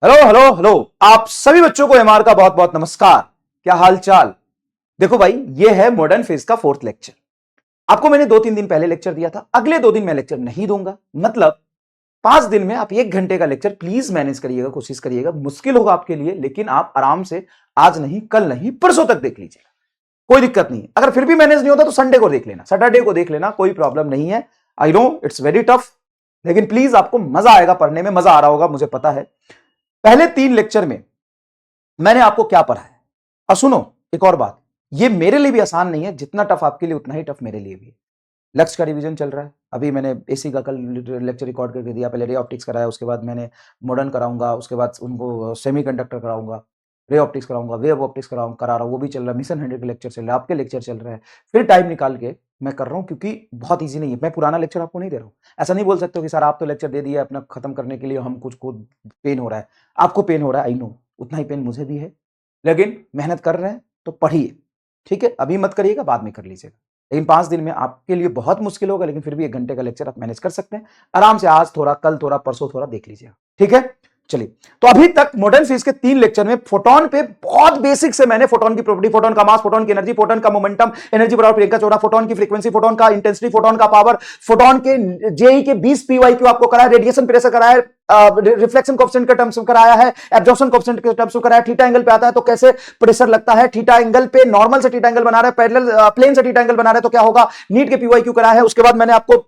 Hello hello hello, आप सभी बच्चों को एमआर का बहुत बहुत नमस्कार। क्या हाल चाल। देखो भाई, ये है मॉडर्न फेज का 4th लेक्चर। आपको मैंने 2-3 दिन पहले लेक्चर दिया था, अगले 2 दिन मैं लेक्चर नहीं दूंगा। मतलब 5 दिन में आप 1 घंटे का लेक्चर प्लीज मैनेज करिएगा, कोशिश करिएगा। मुश्किल होगा आपके लिए, लेकिन आप आराम से आज नहीं, कल नहीं, परसों तक देख लीजिएगा, कोई दिक्कत नहीं। अगर फिर भी मैनेज नहीं होता तो संडे को देख लेना, सैटरडे को देख लेना, कोई प्रॉब्लम नहीं है। I know it's very tough, लेकिन प्लीज आपको मजा आएगा पढ़ने में, मजा आ रहा होगा, मुझे पता है। पहले 3 लेक्चर में मैंने आपको क्या पढ़ाया। और सुनो एक और बात, ये मेरे लिए भी आसान नहीं है, जितना टफ आपके लिए उतना ही टफ मेरे लिए भी है। लक्ष्य का रिवीजन चल रहा है, अभी मैंने एसी का कल लेक्चर रिकॉर्ड करके दिया। पहले रे ऑप्टिक्स कराया, उसके बाद मैंने मॉडर्न कराऊंगा, उसके बाद उनको सेमीकंडक्टर कराऊंगा, रे ऑप्टिक्स कराऊंगा, वेव ऑप्टिक्स करा रहा हूँ, वो भी चल रहा है। मिशन 100 के लेक्चर चल रहा है, आपके लेक्चर चल रहा है। फिर टाइम निकाल के मैं कर रहा हूँ, क्योंकि बहुत ईजी नहीं है। मैं पुराना लेक्चर आपको नहीं दे रहा हूँ। ऐसा नहीं बोल सकते हो कि सर आप तो लेक्चर दे दिया अपना खत्म करने के लिए, हम कुछ को पेन हो रहा है। आपको पेन हो रहा है, आई नो, उतना ही पेन मुझे भी है, लेकिन मेहनत कर रहे हैं तो पढ़िए। ठीक है, अभी मत करिएगा, बाद में कर लीजिएगा। लेकिन 5 दिन में आपके लिए बहुत मुश्किल होगा, लेकिन फिर भी 1 घंटे का लेक्चर आप मैनेज कर सकते हैं आराम से। आज थोड़ा, कल थोड़ा, परसों थोड़ा देख लीजिएगा, ठीक है। चलिए, तो अभी तक मॉडर्न फिजिक्स के 3 लेक्चर में फोटोन पे बहुत बेसिक से मैंने फोटोन की प्रॉपर्टी, फोटोन का मास, फोटोन की एनर्जी, फोटोन का मोमेंटम, एनर्जी बराबर प्रियंका चौड़ा, फोटोन की फ्रीक्वेंसी, फोटोन का इंटेंसिटी, फोटोन का पावर, फोटोन के जेई के 20 पीवाई आपको कराया, रेडिएशन प्रेशर कराया, रिफ्लेक्शन कोएफिशिएंट के टर्म्स में कराया है, एब्जॉर्प्शन कोएफिशिएंट के टर्म्स में कराया। थीटा एंगल पे आता है तो कैसे प्रेशर लगता है, थीटा एंगल पे नॉर्मल से थीटा एंगल बना रहा है, पैरेलल प्लेन से थीटा एंगल बना रहा है तो क्या होगा, नीट के पीवाई कराया है। उसके बाद मैंने आपको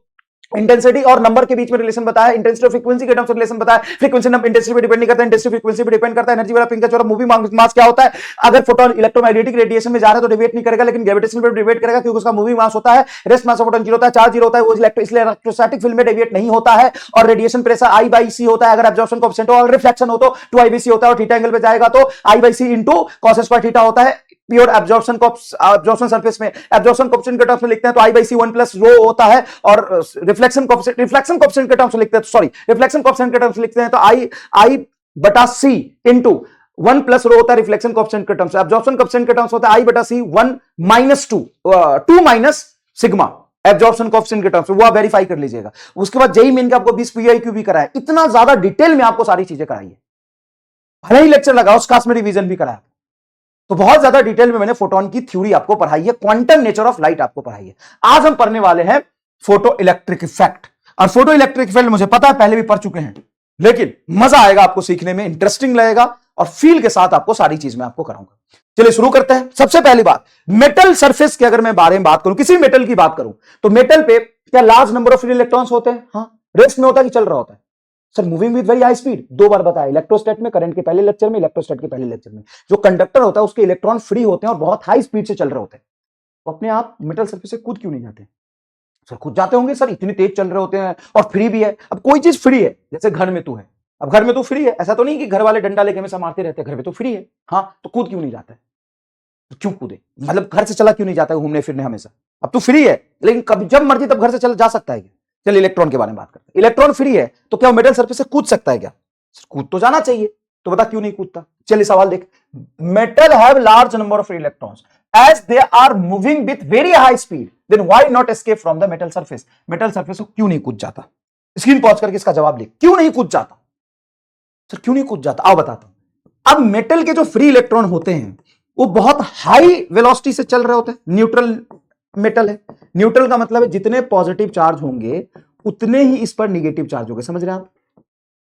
इंटेंसिटी और नंबर के बीच में रिलेशन बताया, इंटेंसिटी और फ्रीक्वेंसी के टर्म्स में रिलेशन बताया। फ्रीक्वेंसी नंबर इंटेंसिटी पे डिपेंड नहीं करता, इंटेंसिटी फ्रीक्वेंसी पे डिपेंड करता है। एनर्जी वाला पिंक चौड़ा मूविंग मास क्या होता है, अगर फोटोन इलेक्ट्रोमैग्नेटिक रेडिएशन में जा रहा है तो डिवेट नहीं करेगा, लेकिन ग्रेविटेशन पे डिवेट करेगा, क्योंकि उसका मूविंग मास होता है। रेस्ट मास ऑफ फोटोन 0 होता है, चार्ज 0 होता है, वो इसलिए इलेक्ट्रोस्टैटिक फील्ड में डेविएट नहीं होता है। और रेडिएशन प्रेशर आई बाई सी होता है, अगर एब्जॉर्प्शन कोएफिशिएंट हो और रिफ्लेक्शन हो तो 2 आई बी सी होता है, और थीटा एंगल पे जाएगा तो I by C into cos square theta होता है। प्योर एब्जॉर्प्शन सरफेस में एब्जॉर्प्शन कोएफिशिएंट के टर्म्स में लिखते हैं तो आई बाई सी 1 प्लस रो होता है, और रिफ्लेक्शन कोएफिशिएंट के टर्म्स में लिखते हैं, सॉरी रिफ्लेक्शन कोएफिशिएंट के टर्म्स लिखते हैं तो आई बटा सी इंटू 1 प्लस रो होता है रिफ्लेक्शन कोएफिशिएंट के टर्म्स। एब्जॉर्प्शन कोएफिशिएंट के टर्म्स होता है आई बटा सी 1 minus 2 minus sigma absorption coefficient के टर्म्स में, वो आप वेरीफाई कर लीजिएगा। उसके बाद जेई मेन का आपको 20 पीआईक्यू भी कराया, इतना ज्यादा डिटेल में आपको सारी चीजें कराई है। भले ही लेक्चर लगाओ, क्लास में रिवीजन भी कराया, तो बहुत ज्यादा डिटेल में मैंने फोटोन की थ्योरी आपको पढ़ाई है, क्वांटम नेचर ऑफ लाइट आपको पढ़ाई है। आज हम पढ़ने वाले हैं फोटो इलेक्ट्रिक इफेक्ट। और फोटो इलेक्ट्रिक इफेक्ट मुझे पता है पहले भी पढ़ चुके हैं, लेकिन मजा आएगा आपको सीखने में, इंटरेस्टिंग लगेगा, और फील के साथ आपको सारी चीज मैं आपको कराऊंगा। चलिए शुरू करते हैं। सबसे पहली बात, मेटल सरफेस के अगर मैं बारे में बात करूं, किसी मेटल की बात करूं, तो मेटल पे क्या large number of free electrons होते हैं? हाँ, रेस्ट में होता है कि चल रहा होता है? Sir moving with very high speed, 2 बार बताया, इलेक्ट्रोस्टैट में, करंट के पहले लेक्चर में, इलेक्ट्रोस्टैट के पहले लेक्चर में। जो कंडक्टर होता है उसके इलेक्ट्रॉन फ्री होते हैं और बहुत हाई स्पीड से चल रहे होते हैं, तो अपने आप मेटल सरफेस से कूद क्यों नहीं जाते? सर कूद जाते होंगे सर, इतनी तेज चल रहे होते हैं और फ्री भी है। अब कोई चीज फ्री है, जैसे घर में तू है, अब घर में तो फ्री है, ऐसा तो नहीं कि घर वाले डंडा लेके हमेशा मारते रहते हैं, घर में तो फ्री है। हाँ, तो कूद क्यों नहीं जाता है? तो क्यों कूदे, मतलब घर से चला क्यों नहीं जाता है घूमने फिरने हमेशा? अब तो फ्री है, लेकिन कभी जब मर्जी तब घर से चला जा सकता है क्या? चलिए इलेक्ट्रॉन के बारे में बात करते हैं। इलेक्ट्रॉन फ्री है तो क्या वो मेटल सरफेस से कूद सकता है क्या? कूद तो जाना चाहिए, तो बता क्यों नहीं कूदता? चलिए सवाल देख, metal have large number of free electrons as they are moving with very high speed, then why not escape from the metal surface? Metal surface को क्यों नहीं कूद जाता? स्क्रीन पॉज करके इसका जवाब लिख, क्यों नहीं कूद जाता? सर क्यों नहीं कूद जाता, आओ बताता हूं। अब मेटल के जो फ्री इलेक्ट्रॉन होते हैं वो बहुत हाई वेलोसिटी से चल रहे होते हैं। न्यूट्रल मेटल है, न्यूट्रल का मतलब है जितने पॉजिटिव चार्ज होंगे उतने ही इस पर निगेटिव चार्ज होंगे। समझ रहे हैं आप?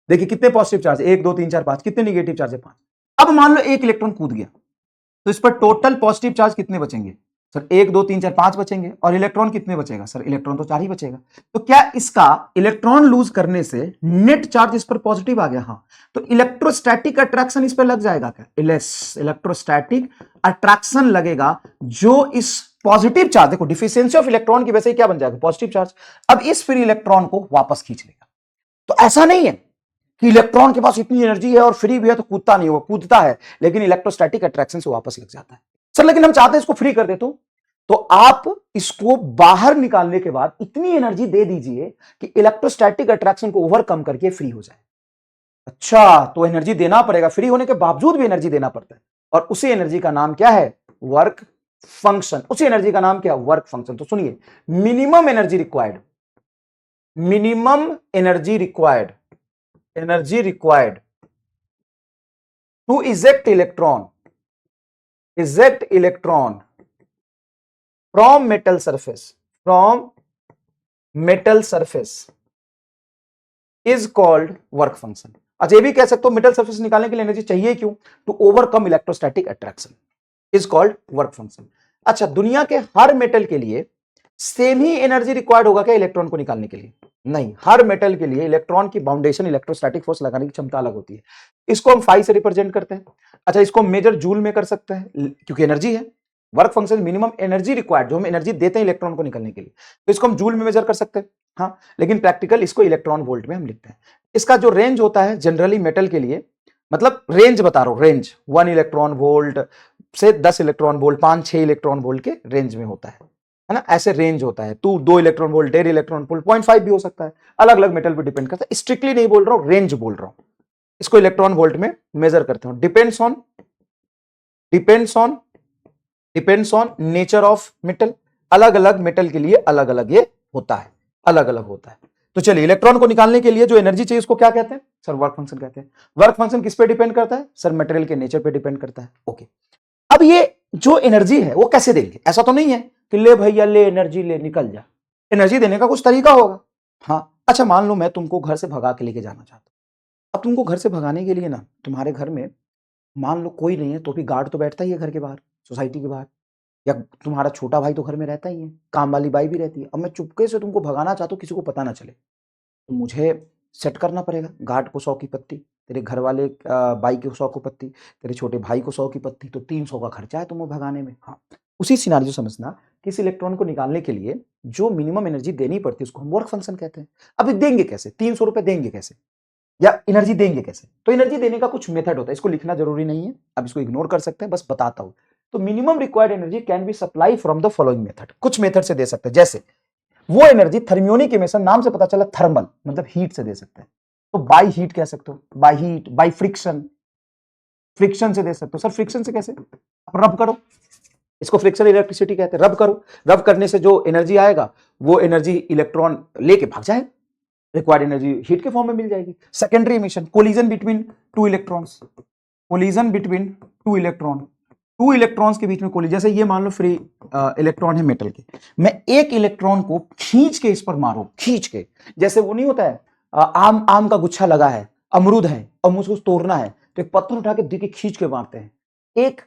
देखिए कितने पॉजिटिव चार्ज, 1 2 3 4 5, कितने निगेटिव चार्ज है? 5। अब मान लो एक इलेक्ट्रॉन कूद गया, तो इस पर टोटल पॉजिटिव चार्ज कितने बचेंगे? सर 1 2 3 4 5 बचेंगे, और इलेक्ट्रॉन कितने बचेगा? सर इलेक्ट्रॉन तो 4 ही बचेगा। तो क्या इसका इलेक्ट्रॉन लूज करने से नेट चार्ज इस पर पॉजिटिव आ गया? हाँ, तो इलेक्ट्रोस्टैटिक अट्रैक्शन इस पर लग जाएगा क्या? इलेक्ट्रोस्टैटिक अट्रैक्शन लगेगा, जो इस पॉजिटिव चार्ज, देखो डिफिशियंसी ऑफ इलेक्ट्रॉन की वजह से क्या बन जाएगा? Positive charge. अब इस फ्री इलेक्ट्रॉन को वापस खींच लेगा। तो ऐसा नहीं है कि इलेक्ट्रॉन के पास इतनी एनर्जी है और फ्री भी है तो कूदता नहीं होगा, कूदता है, लेकिन इलेक्ट्रोस्टैटिक अट्रैक्शन से वापस लग जाता है। सर लेकिन हम चाहते हैं इसको फ्री कर दे, तो आप इसको बाहर निकालने के बाद इतनी एनर्जी दे दीजिए कि इलेक्ट्रोस्टैटिक अट्रैक्शन को ओवरकम करके फ्री हो जाए। अच्छा, तो एनर्जी देना पड़ेगा, फ्री होने के बावजूद भी एनर्जी देना पड़ता है, और उसी एनर्जी का नाम क्या है? Work function. उसी एनर्जी का नाम क्या है? Work function. तो सुनिए, minimum energy required, minimum energy required, energy required to eject electron from metal surface is called work function. अच्छा, ये भी कह सकते हो मेटल सरफेस निकालने के लिए एनर्जी चाहिए क्यों? To overcome electrostatic attraction is called work function. अच्छा, दुनिया के हर मेटल के लिए सेम ही एनर्जी रिक्वायर्ड होगा क्या इलेक्ट्रॉन को निकालने के लिए? नहीं, हर मेटल के लिए इलेक्ट्रॉन की बाउंडेशन इलेक्ट्रोस्टैटिक फोर्स लगाने की क्षमता अलग होती है। इसको हम फाई से रिप्रेजेंट करते हैं। अच्छा, इसको मेजर जूल में कर सकते हैं क्योंकि एनर्जी है। Work function minimum energy required, जो हम एनर्जी देते हैं इलेक्ट्रॉन को निकलने के लिए, तो इसको हम जूल में मेजर कर सकते हैं। हाँ, लेकिन प्रैक्टिकल इसको इलेक्ट्रॉन वोल्ट में हम लिखते हैं। इसका जो रेंज होता है जनरली मेटल के लिए, मतलब रेंज बता रहा हूं, रेंज 1 इलेक्ट्रॉन वोल्ट से 10 इलेक्ट्रॉन वोल्ट, 5-6 इलेक्ट्रॉन वोल्ट के रेंज में होता है ना, ऐसे रेंज होता है। 2 इलेक्ट्रॉन वोल्ट, 1.5 इलेक्ट्रॉन वोल्ट, 0.5 भी हो सकता है, अलग अलग मेटल पे डिपेंड करता है। स्ट्रिक्टली नहीं बोल रहा हूं, रेंज बोल रहा हूं। इसको इलेक्ट्रॉन वोल्ट में मेजर करते हैं। Depends on nature of metal. अलग अलग मेटल के लिए अलग अलग ये होता है, अलग अलग होता है। तो चलिए, इलेक्ट्रॉन को निकालने के लिए जो एनर्जी चाहिए उसको क्या कहते हैं सर? वर्क फंक्शन कहते हैं। वर्क फंक्शन किस पे डिपेंड करता है सर? मटेरियल के नेचर पे डिपेंड करता है। ओके, अब ये जो एनर्जी है वो कैसे देंगे? ऐसा तो नहीं है कि ले भैया ले एनर्जी ले निकल जा। एनर्जी देने का कुछ तरीका होगा। हाँ, अच्छा मान लो मैं तुमको घर से भगा के लेके जाना चाहता हूं। अब तुमको घर से भगाने के लिए ना, तुम्हारे घर में मान लो कोई नहीं है तो भी गार्ड तो बैठता ही है घर के बाहर, सोसाइटी के बाहर, या तुम्हारा छोटा भाई तो घर में रहता ही है, काम वाली बाई भी रहती है। अब मैं चुपके से तुमको भगाना चाहता हूँ, किसी को पता ना चले, तो मुझे सेट करना पड़ेगा गार्ड को 100 की पत्ती, तेरे घर वाले बाई को 100 की पत्ती, तेरे छोटे भाई को 100 की पत्ती, तो 300 का खर्चा है तुम्हें भगाने में। हाँ, उसी सिनारियो समझना कि इस इलेक्ट्रॉन को निकालने के लिए जो मिनिमम एनर्जी देनी पड़ती है उसको हम वर्क फंक्शन कहते हैं। अभी देंगे कैसे? 300 रुपए देंगे कैसे, या एनर्जी देंगे कैसे? तो एनर्जी देने का कुछ मेथड होता है, इसको लिखना जरूरी नहीं है, अब इसको इग्नोर कर सकते हैं, बस बताता हूं। तो minimum required energy can be supply from the following method. कुछ मेथड से दे सकते हैं, जैसे वो एनर्जी थर्मियोनिक इमिशन, नाम से पता चला थर्मल मतलब हीट से दे सकते हैं, तो बाई हीट कह सकते हो, by heat, by friction, friction से दे सकते हो। सर फ्रिक्शन से कैसे? रब करो, इसको फ्रिक्शन इलेक्ट्रिसिटी कहते हैं। रब करो, रब करने से जो एनर्जी आएगा वो एनर्जी इलेक्ट्रॉन लेके भाग जाएगा, रिक्वायर्ड एनर्जी हीट के फॉर्म में मिल जाएगी। Secondary emission, collision between two electrons, collision between two electrons के बीच में कोलिजन। जैसे ये मान लो फ्री इलेक्ट्रॉन है मेटल के, मैं एक इलेक्ट्रॉन को खींच के इस पर मारो, खींच के, जैसे वो नहीं होता है आम का गुच्छा लगा है, अमरूद है और मुझको तोड़ना है, तो एक पत्थर उठा के दिखे खींच के मारते हैं एक।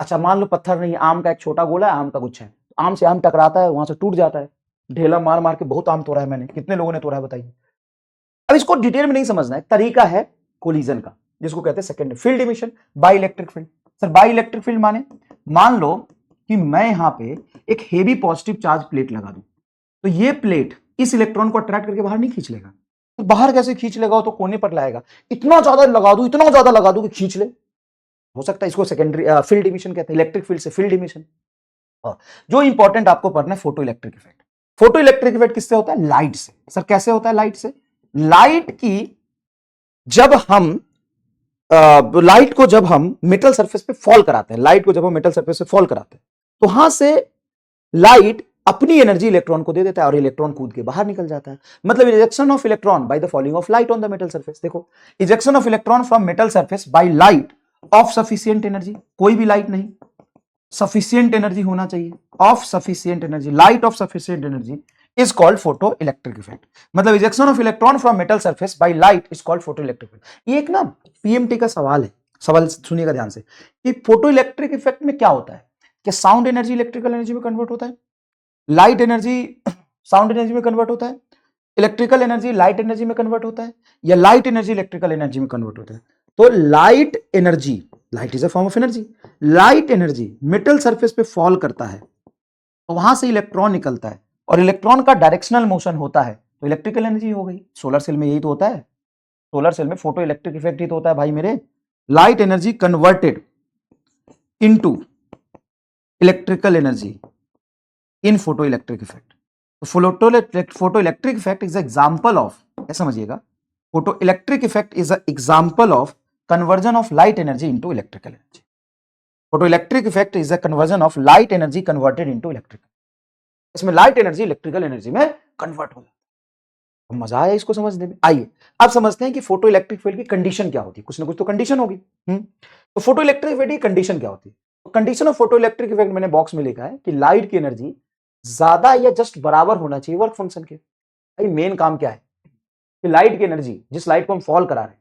अच्छा मान लो पत्थर नहीं, आम का एक छोटा गोला है, आम का गुच्छा है, आम से आम टकराता है, वहां से टूट जाता है। ढेला मार मार के बहुत आम तोड़ा है मैंने, कितने लोगों ने तोड़ा है बताइए। अब इसको डिटेल में नहीं समझना है, तरीका है कोलिजन का, जिसको कहते हैं secondary field emission, by electric field. Sir by electric field माने, मान लो कि मैं यहां पे एक हेवी पॉजिटिव चार्ज प्लेट लगा दूं, तो ये प्लेट इस इलेक्ट्रॉन को अट्रैक्ट करके बाहर नहीं खींच लेगा। तो बाहर कैसे खींच लेगा? तो कोने पर लाएगा, इतना ज्यादा लगा दूं, इतना ज्यादा लगा दूं कि खींच ले, हो सकता है। इसको सेकेंडरी फील्ड इमिशन कहते हैं, इलेक्ट्रिक फील्ड से फील्ड इमिशन। जो इंपॉर्टेंट आपको पढ़ना है, photo electric effect. Photo electric effect किससे होता है? लाइट से। सर कैसे होता है? लाइट से। लाइट की जब हम लाइट को जब हम मेटल सरफेस पे फॉल कराते हैं, लाइट को जब हम मेटल सरफेस पे फॉल कराते हैं, तो वहां से लाइट अपनी एनर्जी इलेक्ट्रॉन को दे देता है और इलेक्ट्रॉन कूद के बाहर निकल जाता है। मतलब ejection of electron by the falling of light on the metal surface. देखो, ejection of electron from metal surface by light of sufficient energy, कोई भी लाइट नहीं, सफिशिएंट एनर्जी होना चाहिए, of sufficient energy, light of sufficient energy is called photoelectric effect। मतलब ejection of electron from metal surface by light is called photoelectric effect. ये एक ना PMT का सवाल है, सवाल सुनिएगा ध्यान से, कि फोटोइलेक्ट्रिक इफेक्ट में क्या होता है? कि साउंड एनर्जी इलेक्ट्रिकल एनर्जी में कन्वर्ट होता है, लाइट एनर्जी साउंड एनर्जी में कन्वर्ट होता है, इलेक्ट्रिकल एनर्जी लाइट एनर्जी में कन्वर्ट होता है, या लाइट एनर्जी इलेक्ट्रिकल एनर्जी में कन्वर्ट होता है। तो light energy, light is a form of energy, light energy metal surface पे फॉल करता है, तो वहां से इलेक्ट्रॉन निकलता है और इलेक्ट्रॉन का डायरेक्शनल मोशन होता है, तो इलेक्ट्रिकल एनर्जी हो गई। सोलर सेल में यही तो होता है, सोलर सेल में फोटो इलेक्ट्रिक इफेक्ट ही तो होता है भाई मेरे। Light energy converted into electrical energy in photo electric effect. Photo electric effect is example of, ऐसा समझिएगा, photo electric effect is a example of conversion of light energy into electrical energy. Photo electric effect is a conversion of light energy converted into electrical. इसमें light energy electrical energy में convert हो जाती है। मजा आया इसको समझने में। आइए अब समझते हैं कि फोटो इलेक्ट्रिक फील्ड की कंडीशन क्या होती है। कुछ ना कुछ तो कंडीशन होगी। तो फोटो इलेक्ट्रिक फील्ड की कंडीशन क्या होती है? Condition of photo electric effect मैंने बॉक्स में लिखा है कि लाइट की एनर्जी ज्यादा या जस्ट बराबर होना चाहिए वर्क फंक्शन के। भाई मेन काम क्या है कि लाइट की एनर्जी, जिस लाइट को हम फॉल करा रहे हैं,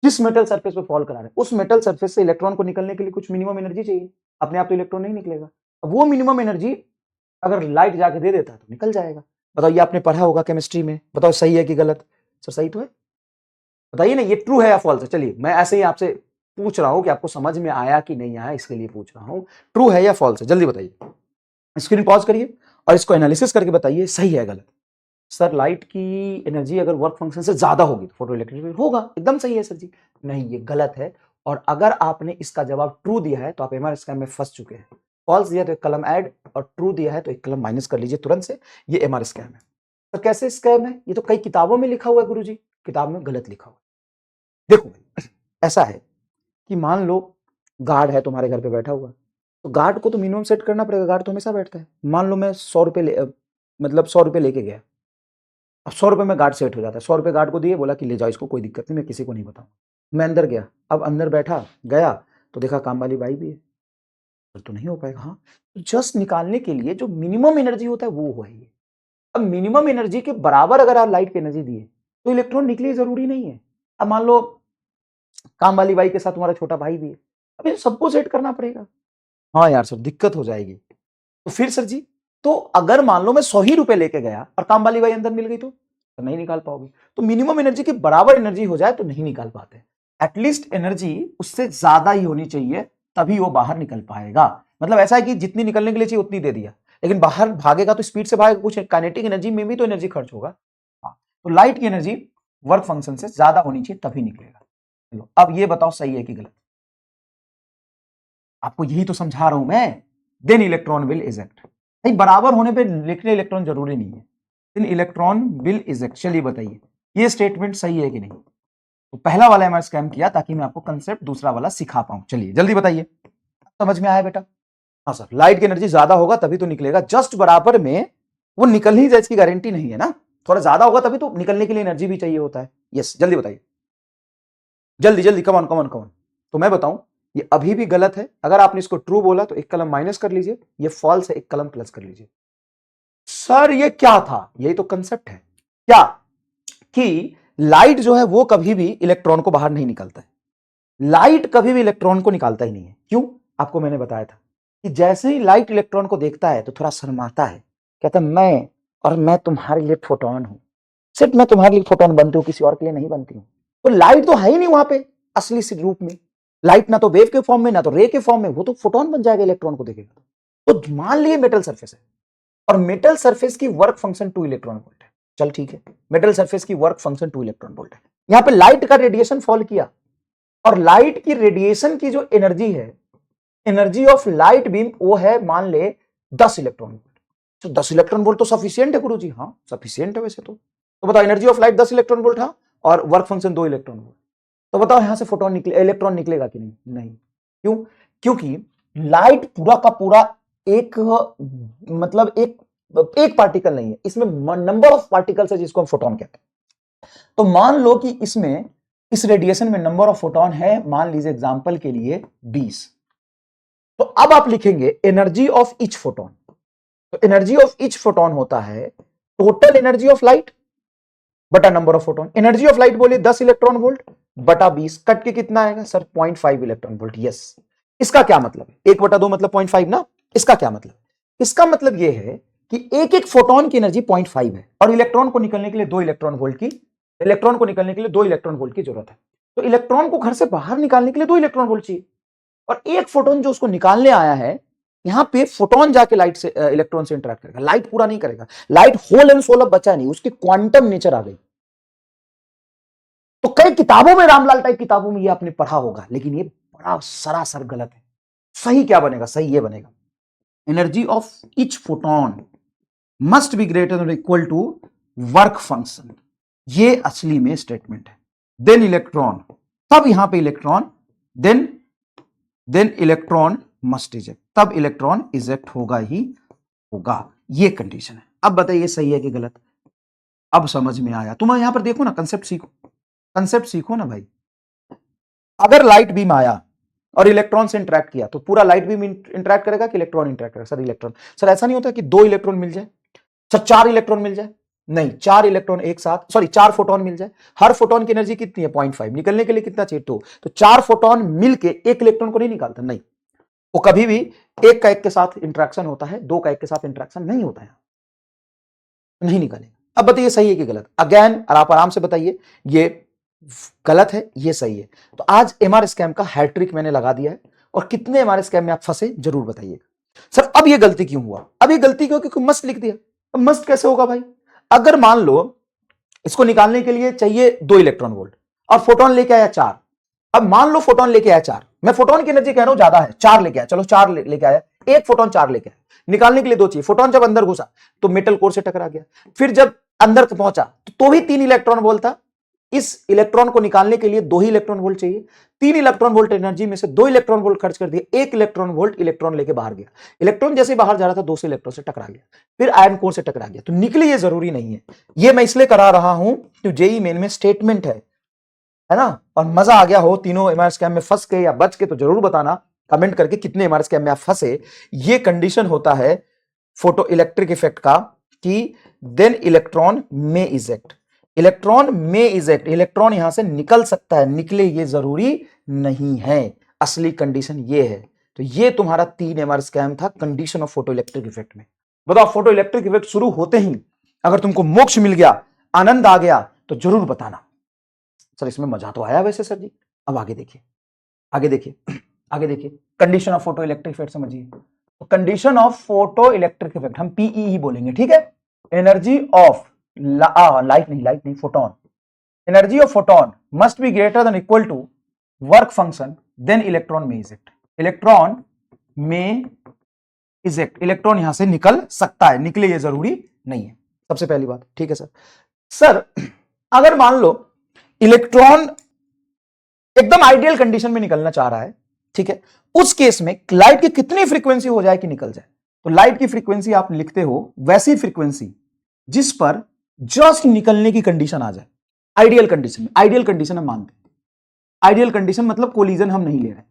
जिस मेटल सरफेस पे फॉल करा रहे हैं, उस मेटल सरफेस से इलेक्ट्रॉन को निकलने के लिए कुछ मिनिमम एनर्जी चाहिए। अपने आप तो इलेक्ट्रॉन नहीं निकलेगा। अब वो मिनिमम एनर्जी अगर लाइट जाके दे देता है तो निकल जाएगा। बताओ ये आपने पढ़ा होगा केमिस्ट्री में, बताओ सही है कि गलत? सर सही तो है, बताइए ना ये ट्रू है या फॉल्स है। चलिए मैं ऐसे ही आपसे पूछ रहा हूं कि आपको समझ में आया कि नहीं आया, इसके लिए पूछ रहा हूं। ट्रू है या फॉल्स है, जल्दी बताइए। स्क्रीन पॉज करिए और इसको एनालिसिस करके बताइए सही है गलत। सर लाइट की एनर्जी अगर वर्क फंक्शन से ज्यादा होगी तो फोटो इलेक्ट्रिक होगा, एकदम सही है सर जी। नहीं ये गलत है, और अगर आपने इसका जवाब ट्रू दिया है तो आप एमआर स्कैम में फंस चुके हैं। फॉल्स दिया तो एक कलम ऐड और ट्रू दिया है तो एक कलम माइनस कर लीजिए तुरंत से। ये एमआर स्कैम है। तो कैसे स्कैम है? ये तो कई किताबों में लिखा हुआ है गुरुजी, किताब में गलत लिखा हुआ है। देखो ऐसा है कि मान लो गार्ड है तुम्हारे घर पे बैठा हुआ, तो गार्ड को तो मिनिमम सेट करना पड़ेगा, गार्ड तो हमेशा बैठता है। मान लो मैं 100 रुपए मतलब 100 रुपए लेके गया, अब 100 रुपए में गार्ड सेट हो जाता है। 100 रुपए गार्ड को दिए, बोला कि ले जाओ इसको, कोई दिक्कत नहीं, मैं किसी को नहीं बताऊँ। मैं अंदर गया, अब अंदर बैठा गया तो देखा काम वाली बाई भी है, तो नहीं हो पाएगा। हाँ, जस्ट निकालने के लिए जो मिनिमम एनर्जी होता है वो है ये। अब मिनिमम एनर्जी के बराबर अगर आप लाइट की एनर्जी दिए तो इलेक्ट्रॉन निकले, जरूरी नहीं है। अब मान लो काम वाली बाई के साथ तुम्हारा छोटा भाई भी है, अब ये सबको सेट करना पड़ेगा। हाँ यार सर दिक्कत हो जाएगी। तो फिर सर जी, तो अगर मान लो मैं 100 ही रुपए लेके गया और काम वाली बाई अंदर मिल गई तो नहीं निकाल पाओगे। तो मिनिमम एनर्जी के बराबर एनर्जी हो जाए तो नहीं निकाल पाते, एटलीस्ट एनर्जी उससे ज्यादा ही होनी चाहिए, तभी वो बाहर निकल पाएगा। मतलब ऐसा है कि जितनी निकलने के लिए चाहिए उतनी दे दिया, लेकिन बाहर भागेगा तो स्पीड से भागेगा, कुछ काइनेटिक एनर्जी में भी तो एनर्जी खर्च होगा। हाँ, तो लाइट की एनर्जी वर्क फंक्शन से ज्यादा होनी चाहिए तभी निकलेगा। चलो अब ये बताओ सही है कि गलत? आपको यही तो समझा रहा हूं मैं। देन इलेक्ट्रॉन विल इजेक्ट, नहीं बराबर होने पे लिखने इलेक्ट्रॉन जरूरी नहीं है। देन इलेक्ट्रॉन विल इजेक्ट, चलिए बताइए ये स्टेटमेंट सही है कि नहीं? तो पहला वाला मैं स्कैम किया ताकि मैं आपको कंसेप्ट दूसरा वाला सिखा पाऊं। चलिए जल्दी बताइए, समझ में आया बेटा? हाँ सर, लाइट की एनर्जी ज्यादा होगा तभी तो निकलेगा, जस्ट बराबर में वो निकल ही जाए इसकी गारंटी नहीं है ना। थोड़ा ज्यादा होगा तभी तो निकलने के लिए एनर्जी भी चाहिए होता है। यस जल्दी बताइए, जल्दी जल्दी, come on come on come on. तो मैं बताऊं ये अभी भी गलत है। अगर आपने इसको ट्रू बोला तो एक कलम माइनस कर लीजिए, ये फॉल्स है एक कलम प्लस कर लीजिए। सर ये क्या था? यही तो कंसेप्ट है क्या, कि लाइट जो है वो कभी भी इलेक्ट्रॉन को बाहर नहीं निकालता है। लाइट कभी भी इलेक्ट्रॉन को निकालता ही नहीं है। क्यों? आपको मैंने बताया था कि जैसे ही लाइट इलेक्ट्रॉन को देखता है तो थोड़ा शर्माता है, कहता है मैं तुम्हारे लिए फोटोन हूं, सिर्फ मैं तुम्हारे लिए फोटोन बनती हूं, किसी और के लिए नहीं बनती हूं। तो लाइट तो है ही नहीं वहां पे असली रूप में। लाइट ना तो वेव के फॉर्म में ना तो रे के फॉर्म में, वो तो फोटोन बन जाएगा इलेक्ट्रॉन को देखेगा। तो मान लिए मेटल सरफेस है और मेटल सरफेस की वर्क फंक्शन 2 इलेक्ट्रॉन वोल्ट है। चल ठीक है, मेटल सरफेस की वर्क फंक्शन 2 इलेक्ट्रॉन वोल्ट है। यहां पे लाइट का रेडिएशन फॉल किया और लाइट की रेडिएशन की जो एनर्जी है, एनर्जी ऑफ लाइट बीम, वो है मान ले 10 इलेक्ट्रॉन वोल्ट। तो 10 इलेक्ट्रॉन वोल्ट तो सफिशियंट है गुरुजी। हाँ सफिशियंट है वैसे तो बताओ energy of light 10 electron volt था और वर्क फंक्शन 2 इलेक्ट्रॉन वोल्ट। तो बताओ यहां से फोटोन निकले, इलेक्ट्रॉन निकलेगा कि नहीं? नहीं। क्यों? क्योंकि लाइट पूरा का पूरा एक मतलब एक पार्टिकल नहीं है, इसमें नंबर ऑफ पार्टिकल्स है जिसको हम फोटोन कहते हैं। तो मान लो कि इसमें इस रेडिएशन में नंबर ऑफ फोटोन है, मान लीजिए एग्जांपल के लिए 20। तो अब आप लिखेंगे एनर्जी ऑफ ईच फोटोन। तो एनर्जी ऑफ ईच फोटोन होता है टोटल एनर्जी ऑफ लाइट बटा number of photon. Energy of light बोले 10 इलेक्ट्रॉन वोल्ट बटा 20, कट के कितना आएगा सर? 0.5 electron volt. यस, इसका क्या मतलब है? 1/2 मतलब 0.5 ना। इसका क्या मतलब? इसका मतलब यह है कि एक एक फोटोन की एनर्जी 0.5 है और इलेक्ट्रॉन को निकलने के लिए 2 इलेक्ट्रॉन वोल्ट की, इलेक्ट्रॉन को निकलने के लिए 2 इलेक्ट्रॉन वोल्ट की जरूरत है। तो इलेक्ट्रॉन को घर से बाहर निकालने के लिए 2 इलेक्ट्रॉन वोल्ट चाहिए, और एक फोटोन जो उसको निकालने आया है, यहां पे फोटोन जाके लाइट से इलेक्ट्रॉन से इंटरेक्ट करेगा, लाइट पूरा नहीं करेगा। लाइट होल एंड सोल बचा नहीं, उसकी क्वांटम नेचर आ गई। तो कई किताबों में, रामलाल टाइप किताबों में ये आपने पढ़ा होगा, लेकिन ये बड़ा सरासर गलत है। सही क्या बनेगा? सही ये बनेगा, energy of each photon must be greater than equal to work function. ये असली में स्टेटमेंट है। देन इलेक्ट्रॉन, तब यहां पे electron, then electron must eject, तब इलेक्ट्रॉन इजेक्ट होगा ही होगा। ये कंडीशन है। अब बताइए सही है कि गलत? अब समझ में आया। तुम यहां पर देखो ना, कंसेप्ट सीखो ना भाई। अगर लाइट बीम आया और इलेक्ट्रॉन से इंटरेक्ट किया तो पूरा लाइट बीम इंटरेक्ट करेगा कि इलेक्ट्रॉन इंटरेक्ट करेगा? Sir electron. सर ऐसा नहीं होता कि 2 इलेक्ट्रॉन मिल जाए, सर 4 इलेक्ट्रॉन मिल जाए? नहीं, 4 इलेक्ट्रॉन एक साथ, सॉरी 4 फोटोन मिल जाए। हर फोटोन की एनर्जी कितनी है? 0.5। निकलने के लिए कितना चाहिए? तो 4 फोटोन मिलके एक इलेक्ट्रॉन को नहीं निकालता, नहीं। वो कभी भी एक का एक के साथ इंटरेक्शन होता है, 2 का एक के साथ इंटरेक्शन नहीं होता है, नहीं निकालेगा। अब बताइए सही है कि गलत? अगेन और आप आराम से बताइए, ये गलत है, ये सही है। तो आज एमआर स्कैम का हैट्रिक मैंने लगा दिया है, और कितने एमआर स्कैम में आप फंसे जरूर बताइएगा। सर अब ये गलती क्यों हुआ? अब ये गलती क्यों? क्योंकि मस्ट लिख दिया। अब मस्ट कैसे होगा भाई? अगर मान लो इसको निकालने के लिए चाहिए 2 इलेक्ट्रॉन वोल्ट और फोटोन लेके आया 4। अब मान लो फोटोन लेके आया 4, मैं फोटोन की एनर्जी कह रहा हूं ज्यादा है, 4 लेके आया, चलो 4 लेके आया, एक फोटोन 4 लेके आया, निकालने के लिए 2 चाहिए। फोटोन जब अंदर घुसा तो मेटल कोर से टकरा गया, फिर जब अंदर पहुंचा तो भी 3 इलेक्ट्रॉन वोल्ट था। इस इलेक्ट्रॉन को निकालने के लिए 2 ही इलेक्ट्रॉन वोल्ट चाहिए। 3 इलेक्ट्रॉन वोल्ट एनर्जी में से 2 इलेक्ट्रॉन वोल्ट खर्च कर दिया, 1 इलेक्ट्रॉन वोल्ट इलेक्ट्रॉन लेके बाहर गया। इलेक्ट्रॉन जैसे बाहर जा रहा था, दूसरे इलेक्ट्रॉन से टकरा गया, फिर आयन कोर से टकरा गया। तो निकले ये जरूरी नहीं है, ये मैं इसलिए करा रहा हूं तो जेई मेन में स्टेटमेंट है ना। और मजा आ गया हो, तीनों एमआर स्कैम में फंस के या बच के, तो जरूर बताना कमेंट करके कितने एमआर स्कैम में आप फंसे। ये कंडीशन होता है फोटो इलेक्ट्रिक इफेक्ट का कि देन इलेक्ट्रॉन में इजेक्ट, इलेक्ट्रॉन में इजेक्ट, इलेक्ट्रॉन यहां से निकल सकता है, निकले ये जरूरी नहीं है। असली कंडीशन ये है। तो ये तुम्हारा 3 एमआर स्कैम था condition of photo electric effect में। बताओ फोटो इलेक्ट्रिक इफेक्ट शुरू होते ही अगर तुमको मोक्ष मिल गया, आनंद आ गया, तो जरूर बताना। सर इसमें मजा तो आया वैसे सर जी। अब आगे देखिए, आगे देखिए, आगे देखिए, condition of photo electric effect समझिए। तो condition of photo electric effect हम पीई ही बोलेंगे, ठीक है। एनर्जी ऑफ लाइट नहीं, photon, energy of photon must be greater than equal to work function then electron में इजेक्ट, इलेक्ट्रॉन में इजेक्ट, इलेक्ट्रॉन यहां से निकल सकता है, निकले ये जरूरी नहीं है। सबसे पहली बात, ठीक है सर। सर अगर मान लो इलेक्ट्रॉन एकदम आइडियल कंडीशन में निकलना चाह रहा है, ठीक है, उस केस में लाइट की कितनी फ्रीक्वेंसी हो जाए कि निकल जाए? तो लाइट की फ्रीक्वेंसी आप लिखते हो वैसी फ्रीक्वेंसी जिस पर जस्ट निकलने की कंडीशन आ जाए, आइडियल कंडीशन। आइडियल कंडीशन हम मानते हैं, आइडियल कंडीशन मतलब कोलिजन हम नहीं ले रहे।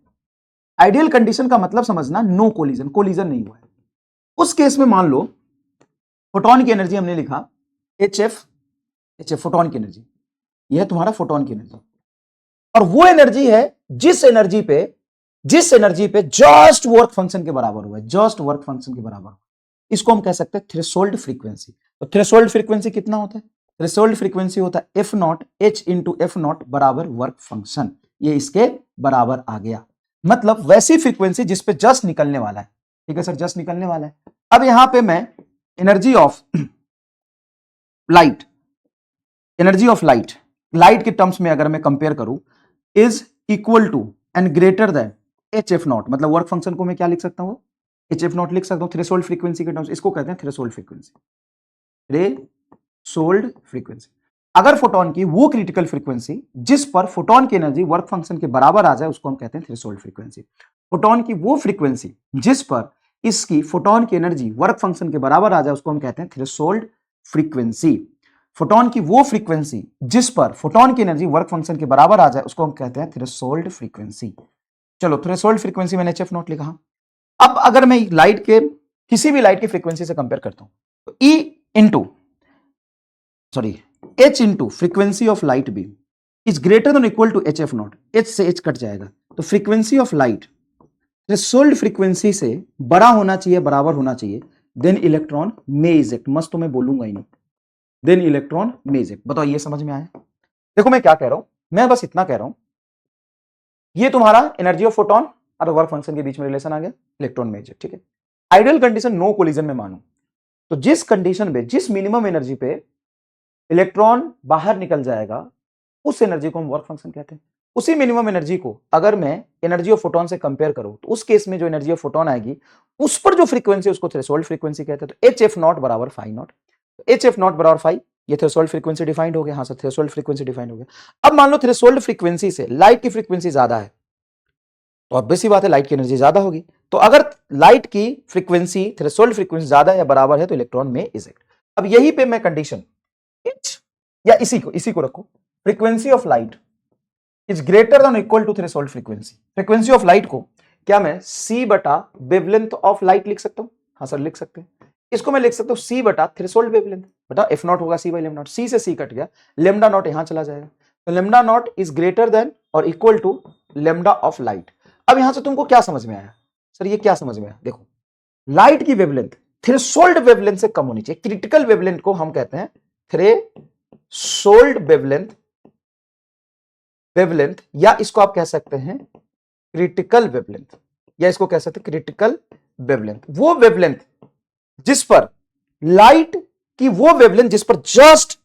आइडियल कंडीशन का मतलब समझना, नो कोलिजन, कोलिजन नहीं हुआ है। उस केस में मान लो फोटोन की एनर्जी हमने लिखा HF, फोटोन की एनर्जी, यह तुम्हारा फोटोन की एनर्जी, और वो एनर्जी है जिस एनर्जी पे जस्ट वर्क फंक्शन के बराबर हुआ है, जस्ट वर्क फंक्शन के बराबर। इसको हम कह सकते हैं थ्रेशोल्ड फ्रीक्वेंसी। तो थ्रेशोल्ड फ्रीक्वेंसी कितना होता है? थ्रेशोल्ड फ्रीक्वेंसी होता है F not, H into F not बराबर वर्क फंक्शन। ये इसके बराबर आ गया, मतलब वैसी फ्रीक्वेंसी जिस पे जस्ट निकलने वाला है, ठीक है सर, जस्ट निकलने वाला है। अब यहां पे मैं energy of light, energy of light, light के टर्म्स में अगर मैं कंपेयर करूं, is equal to and greater than HF naught, मतलब वर्क फंक्शन को मैं क्या लिख सकता हूं? HF नॉट लिख सकता हूं थ्रेशोल्ड फ्रीक्वेंसी के टर्म्स। इसको कहते हैं थ्रेशोल्ड फ्रीक्वेंसी, थ्रेशोल्ड फ्रीक्वेंसी। अगर फोटोन की वो क्रिटिकल फ्रीक्वेंसी जिस पर फोटोन की एनर्जी वर्क फंक्शन के बराबर आ जाए, उसको हम कहते हैं थ्रेशोल्ड फ्रीक्वेंसी। फोटोन की वो फ्रीक्वेंसी जिस पर इसकी फोटोन की एनर्जी वर्क फंक्शन के बराबर आ जाए, उसको हम कहते हैं थ्रेशोल्ड फ्रीक्वेंसी। फोटोन की वो फ्रीक्वेंसी जिस पर फोटोन की एनर्जी वर्क फंक्शन के बराबर आ जाए, उसको हम कहते हैं थ्रेशोल्ड फ्रीक्वेंसी। चलो थ्रेशोल्ड फ्रीक्वेंसी मैंने HF नॉट लिखा। अब अगर मैं लाइट के किसी भी लाइट की फ्रीक्वेंसी से कंपेयर करता हूं, तो H into frequency of light beam is greater than equal to HF naught. H से H कट जाएगा, तो frequency of light threshold frequency से बड़ा होना चाहिए, बराबर होना चाहिए, देन इलेक्ट्रॉन में इजेक्ट। मस्त तो मैं बोलूंगा ही नहीं, देन इलेक्ट्रॉन में इजेक्ट। बताओ ये समझ में आया? देखो मैं क्या कह रहा हूं, मैं बस इतना कह रहा हूं, ये तुम्हारा एनर्जी ऑफ फोटोन और वर्क फंक्शन के बीच में रिलेशन आ गया, इलेक्ट्रॉन में इजेक्ट, ठीक है। आइडियल कंडीशन नो कोलिजन में मानो, तो जिस कंडीशन पे, जिस मिनिमम एनर्जी पे इलेक्ट्रॉन बाहर निकल जाएगा, उस एनर्जी को हम वर्क फंक्शन कहते हैं। उसी मिनिमम एनर्जी को अगर मैं एनर्जी ऑफ फोटोन से कंपेयर करूं, तो उस केस में जो एनर्जी ऑफ फोटोन आएगी, उस पर जो फ्रीक्वेंसी, उसको थ्रेशोल्ड फ्रीक्वेंसी कहते हैं। तो HF नॉट बराबर फाई नॉट, HF नॉट बराबर फाई, ये थ्रेशोल्ड फ्रीक्वेंसी डिफाइंड हो गया। हाँ सर, थ्रेशोल्ड फ्रीक्वेंसी डिफाइंड हो गया। अब मान लो थ्रेशोल्ड फ्रीक्वेंसी से लाइट की फ्रीक्वेंसी ज्यादा है, तो ऑब्वियस सी बात है लाइट की एनर्जी ज्यादा होगी। तो अगर लाइट की फ्रीक्वेंसी थ्रेशोल्ड फ्रीक्वेंसी ज्यादा या बराबर है, तो इलेक्ट्रॉन में इजेक्ट। अब यही पे मैं कंडीशन या इसी को रखो, frequency of light is greater than equal to threshold frequency. Frequency of light को क्या मैं c बटा वेवलेंथ ऑफ लाइट लिख सकता हूं? हाँ सर लिख सकते हैं। इसको मैं लिख सकता हूं c बटा थ्रेशोल्ड वेवलेंथ, बटा f नॉट होगा c by lambda naught, c से c कट गया, लेमडा नॉट यहां चला जाएगा, तो lambda naught is greater than और equal to lambda of light. अब यहां से तुमको क्या समझ में आया? सर ये क्या समझ में आया? देखो लाइट की वेवलेंथ थ्रेशोल्ड वेवलेंथ से कम होनी चाहिए। क्रिटिकल वेवलेंथ को हम कहते हैं थ्रेशोल्ड वेवलेंथ, या इसको आप कह सकते हैं क्रिटिकल वेवलेंथ, या इसको कह सकते हैं क्रिटिकल वेवलेंथ। वो वेवलेंथ जिस पर लाइट की, वो वेवलेंथ जिस पर जस्ट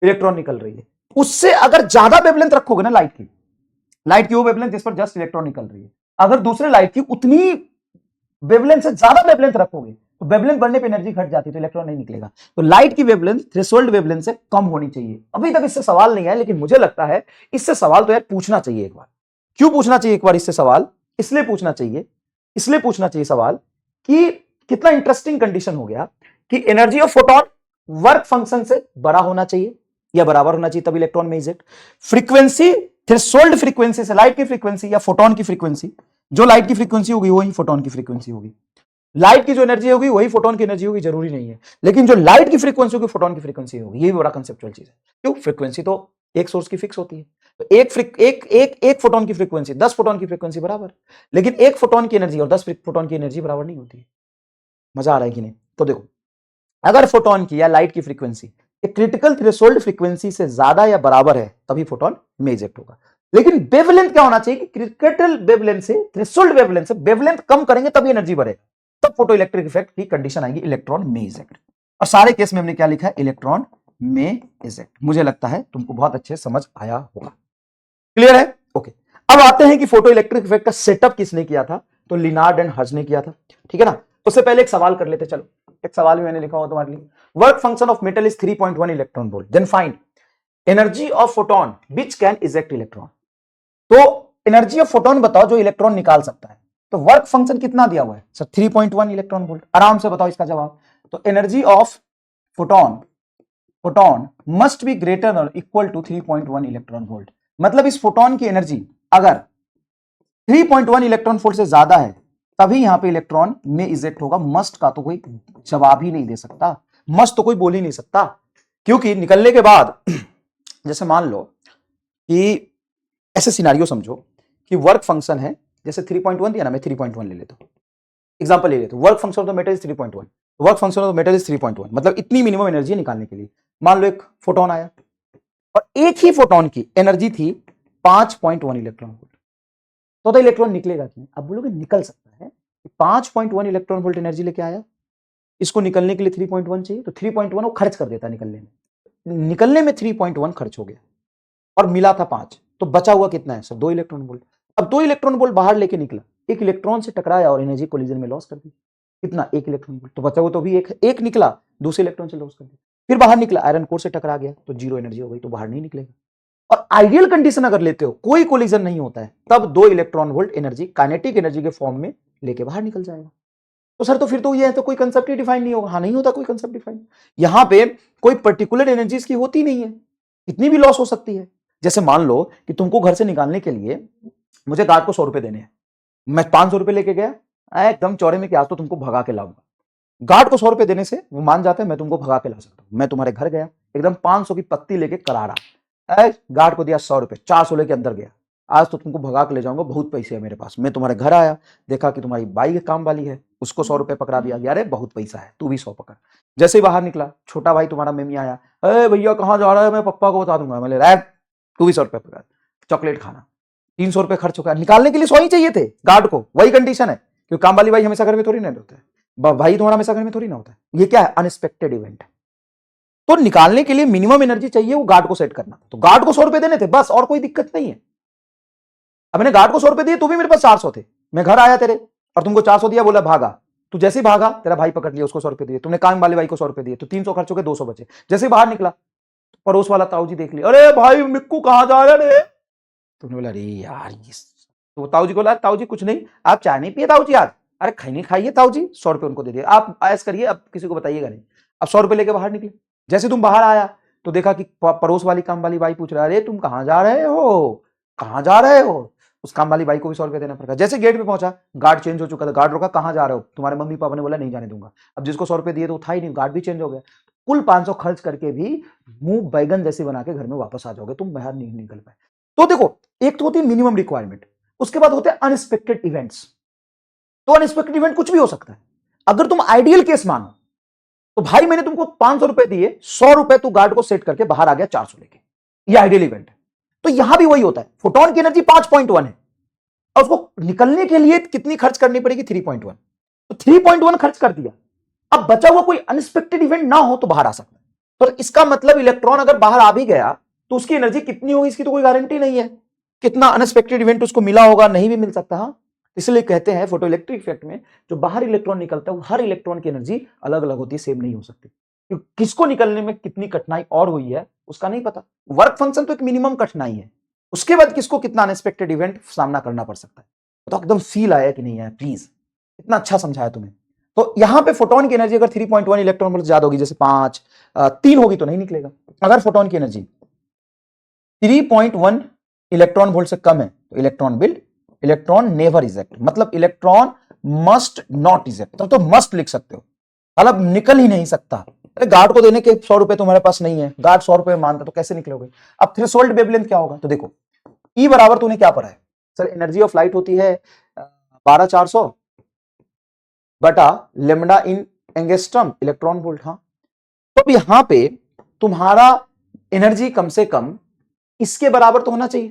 इलेक्ट्रॉन निकल रही है, उससे अगर ज्यादा वेवलेंथ रखोगे ना लाइट की वो वेवलेंथ जिस पर जस्ट इलेक्ट्रॉन निकल रही है, अगर दूसरे लाइट की उतनी वेवलेंथ से ज्यादा वेवलेंथ रखोगे तो वेवलेंथ बढ़ने पे एनर्जी घट जाती है, तो इलेक्ट्रॉन नहीं निकलेगा। तो लाइट की वेवलेंथ थ्रेशोल्ड वेवलेंथ से कम होनी चाहिए। अभी तक इससे सवाल नहीं आया, लेकिन मुझे लगता है इससे सवाल तो यार पूछना चाहिए एक बार। क्यों पूछना चाहिए एक बार इससे सवाल? इसलिए पूछना चाहिए सवाल कि कितना इंटरेस्टिंग कंडीशन हो गया कि energy of photon work function से बड़ा होना चाहिए या बराबर होना चाहिए, तब इलेक्ट्रॉन में इजेक्ट। फ्रीक्वेंसी थ्रेशोल्ड फ्रीक्वेंसी से लाइट की फ्रीक्वेंसी या फोटोन की फ्रीक्वेंसी, जो लाइट की फ्रीक्वेंसी होगी वही फोटोन की फ्रीक्वेंसी होगी। लाइट की जो एनर्जी होगी वही फोटोन की एनर्जी होगी, जरूरी नहीं है, लेकिन जो लाइट की फ्रीक्वेंसी होगी फोटोन की फ्रीक्वेंसी होगी। ये भी बड़ा कंसेप्चुअल चीज है। क्यों? फ्रीक्वेंसी तो एक सोर्स की फिक्स होती है, तो एक फोटोन की फ्रीक्वेंसी 10 फोटोन की फ्रीक्वेंसी बराबर, लेकिन एक फोटोन की एनर्जी और 10 फोटोन की एनर्जी बराबर नहीं होती है। मजा आ रहा है कि नहीं? तो देखो अगर फोटोन की या लाइट की फ्रीक्वेंसी एक क्रिटिकल थ्रेशोल्ड फ्रीक्वेंसी से ज्यादा या बराबर है तभी फोटोन में इजेक्ट होगा। लेकिन वेवलेंथ क्या होना चाहिए कि क्रिटिकल वेवलेंथ से थ्रेशोल्ड वेवलेंथ से वेवलेंथ कम करेंगे तभी एनर्जी बढ़ेगा, तब फोटो इलेक्ट्रिक इफेक्ट की कंडीशन आएगी इलेक्ट्रॉन में इजेक्ट। और सारे केस में हमने क्या लिखा है? इलेक्ट्रॉन में इजेक्ट। मुझे लगता है तुमको बहुत अच्छे समझ आया होगा। क्लियर है? ओके। अब आते हैं कि फोटो इलेक्ट्रिक इफेक्ट का सेटअप किसने किया था? तो लिनार्ड एंड हज ने किया था, ठीक है ना। उससे पहले एक सवाल कर लेते, चलो एक सवाल भी मैंने लिखा हुआ तुम्हारे लिए। Work function of metal is 3.1 electron volt, then find energy of photon which can eject electron. तो एनर्जी ऑफ फोटोन बताओ जो इलेक्ट्रॉन निकाल सकता है। तो वर्क फंक्शन कितना दिया हुआ है सर? 3.1 electron volt. आराम से बताओ इसका जवाब। तो energy of photon must be greater और इक्वल टू 3.1 इलेक्ट्रॉन वोल्ट। मतलब इस फोटोन की एनर्जी अगर 3.1 इलेक्ट्रॉन वोल्ट से ज्यादा है तभी यहां पे इलेक्ट्रॉन में इजेक्ट होगा। मस्ट का तो कोई जवाब ही नहीं दे सकता, मस्ट तो कोई बोल ही नहीं सकता, क्योंकि निकलने के बाद जैसे मान लो कि ऐसे सिनारियो समझो कि वर्क फंक्शन है, जैसे 3.1 दिया ना, मैं 3.1 ले लेता हूं, एग्जांपल ले लेता हूं। Work function of the metal is 3.1, work function of the metal is 3.1, मतलब इतनी मिनिमम एनर्जी निकालने के लिए। मान लो एक फोटोन आया और एक ही फोटोन की एनर्जी थी 5.1 इलेक्ट्रॉन वोल्ट, तो इलेक्ट्रॉन निकलेगा कि नहीं? अब बोलोगे निकल सकता है। 5.1 इलेक्ट्रॉन वोल्ट एनर्जी लेके आया, इसको निकलने के लिए 3.1 चाहिए, तो 3.1 वो खर्च कर देता निकलने में 3.1 खर्च हो गया और मिला था 5, तो बचा हुआ कितना है सर? 2 electron volt. अब 2 इलेक्ट्रॉन वोल्ट बाहर लेके निकला, एक इलेक्ट्रॉन से टकराया और एनर्जी कोलिजन में लॉस कर दी। कितना? 1 इलेक्ट्रॉन वोल्ट। तो बचा हुआ तो भी एक निकला, दूसरे इलेक्ट्रॉन से लॉस कर दिया। फिर बाहर निकला, आयरन कोर से टकरा गया तो 0 एनर्जी हो गई, तो बाहर नहीं निकलेगा। और आइडियल कंडीशन अगर लेते हो, कोई कोलिजन नहीं होता है, तब 2 electron volt energy kinetic energy के फॉर्म में लेके बाहर निकल जाएगा। तो सर तो फिर तो ये है तो कोई कंसेप्ट ही डिफाइन नहीं होगा। हाँ नहीं होता कोई कंसेप्ट डिफाइन, यहां पे कोई पर्टिकुलर एनर्जीज की होती नहीं है, इतनी भी लॉस हो सकती है। जैसे मान लो कि तुमको घर से निकालने के लिए मुझे गार्ड को 100 रुपए देने हैं, मैं 500 रुपए लेके गया एकदम चौड़े में कि आज तो तुमको भगा के लाऊंगा। गार्ड को 100 रुपए देने से वो मान जाता है मैं तुमको भगा के ला सकता हूं। मैं तुम्हारे घर गया एकदम 500 की पत्ती लेके करारा, गार्ड को दिया 100 रुपए, 400 लेके अंदर गया, आज तो तुमको भगा के ले जाऊंगा, बहुत पैसे है मेरे पास। मैं तुम्हारे घर आया, देखा कि तुम्हारी बाई काम वाली है, उसको 100 रुपए पकड़ा दिया, अरे बहुत पैसा है, तू भी 100 पकड़। जैसे ही बाहर निकला, छोटा भाई तुम्हारा मेमी आया, अरे भैया कहाँ जा रहा है, मैं पप्पा को बता दूंगा। मैं ले रहा है, तू भी 100 रुपए पकड़, चॉकलेट खाना, 300 रुपए खर्च हो गया। निकालने के लिए 100 ही चाहिए थे गार्ड को, वही कंडीशन है, क्योंकि काम वाली भाई हमेशा घर में थोड़ी ना होता है, भाई तुम्हारा हमेशा घर में थोड़ी ना होता है। ये क्या है? अनएक्सपेक्टेड इवेंट है। तो निकालने के लिए मिनिमम एनर्जी चाहिए, वो गार्ड को सेट करना। तो गार्ड को 100 रुपए देने थे बस, और कोई दिक्कत नहीं है। अब मैंने गार्ड को 100 रुपए दिए, तो भी मेरे पास 400 थे, मैं घर आया तेरे और तुमको 400 दिया, बोला भागा, तू जैसे ही भागा तेरा भाई पकड़ लिया, उसको 100 रुपए दिए, तुमने काम वाले भाई को 100 रुपए दिए, तो 300 खर्च हो गए, 200 बचे। जैसे ही बाहर निकला, पड़ोस वाला ताऊ जी देख लिया, अरे भाई मिक्कू कहाँ जा रहे रे? तुमने बोला अरे यार तो ताऊ जी को बोला, ताऊ जी कुछ नहीं, आप चाय नहीं पिए ताऊ जी आज? अरे खाई नहीं खाइए ताऊ जी, 100 रुपए उनको दे दिए, आप ऐस करिए, अब किसी को बताइएगा नहीं। अब 100 रुपए लेके बाहर निकले, जैसे तुम बाहर आया तो देखा कि पड़ोस वाली काम वाली बाई पूछ रहा है, अरे तुम कहां जा रहे हो, कहां जा रहे हो। उस काम वाली बाई को भी 100 रुपए देना पड़ेगा। जैसे गेट पे पहुंचा, गार्ड चेंज हो चुका था, गार्ड रोका, कहां जा रहे हो, तुम्हारे मम्मी पापा ने बोला नहीं जाने दूंगा। अब जिसको 100 रुपए दिए तो था ही नहीं, गार्ड भी चेंज हो गया। कुल 500 खर्च करके भी मुंह बैगन जैसे बना के घर में वापस आ जाओगे, तुम बाहर नहीं निकल पाए। तो देखो, एक तो होती है मिनिमम रिक्वायरमेंट, उसके बाद होते हैं अनएक्सपेक्टेड इवेंट्स। तो अनएक्सपेक्टेड इवेंट कुछ भी हो सकता है। अगर तुम आइडियल केस मानो तो भाई मैंने तुमको 500 रुपए दिए, 100 रुपए तू गार्ड को सेट करके बाहर आ गया 400 लेके, ये आइडियल इवेंट है। तो यहां भी वही होता है, फोटोन की एनर्जी 5.1 है और उसको निकलने के लिए कितनी खर्च करनी पड़ेगी, 3.1। तो 3.1 खर्च कर दिया, अब बचा हुआ कोई अनएक्सपेक्टेड इवेंट ना हो तो बाहर आ सकता है। तो इसका मतलब इलेक्ट्रॉन अगर बाहर आ भी गया तो उसकी एनर्जी कितनी होगी इसकी तो कोई गारंटी नहीं है। कितना अनएक्सपेक्टेड इवेंट उसको मिला होगा, नहीं भी मिल सकता। हाँ, इसलिए कहते हैं फोटो इलेक्ट्रिक इफेक्ट में जो बाहर इलेक्ट्रॉन निकलता है वो हर इलेक्ट्रॉन की एनर्जी अलग अलग होती है, सेम नहीं हो सकती। क्योंकि किसको निकलने में कितनी कठिनाई और हुई है उसका नहीं पता। वर्क फंक्शन तो एक मिनिमम कठिनाई है, उसके बाद किसको कितना अनएक्सपेक्टेड इवेंट सामना करना पड़ सकता है। तो एकदम फील आया कि नहीं आया, प्लीज, इतना अच्छा समझाया तुम्हें। तो यहां पे फोटोन की एनर्जी अगर 3.1 इलेक्ट्रॉन वोल्ट ज्यादा होगी, जैसे 5 3 होगी तो नहीं निकलेगा। अगर फोटोन की एनर्जी 3.1 इलेक्ट्रॉन वोल्ट से कम है तो इलेक्ट्रॉन नेवर इजेक्ट, मतलब इलेक्ट्रॉन मस्ट नॉट इजेक्ट। तो मस्ट लिख सकते हो, मतलब निकल ही नहीं सकता। अरे गार्ड को देने के 100 रुपए तुम्हारे पास नहीं है, गार्ड 100 रुपए मानता तो कैसे निकलोगे। अब थ्रेशोल्ड वेवलेंथ क्या होगा, तो देखो ई बराबर तूने क्या पढ़ा है सर, एनर्जी ऑफ लाइट होती है 12400 बटा लेमडा इन एंगस्ट्रम इलेक्ट्रॉन वोल्ट। हाँ, तो अब यहां पे तुम्हारा एनर्जी कम से कम इसके बराबर तो होना चाहिए।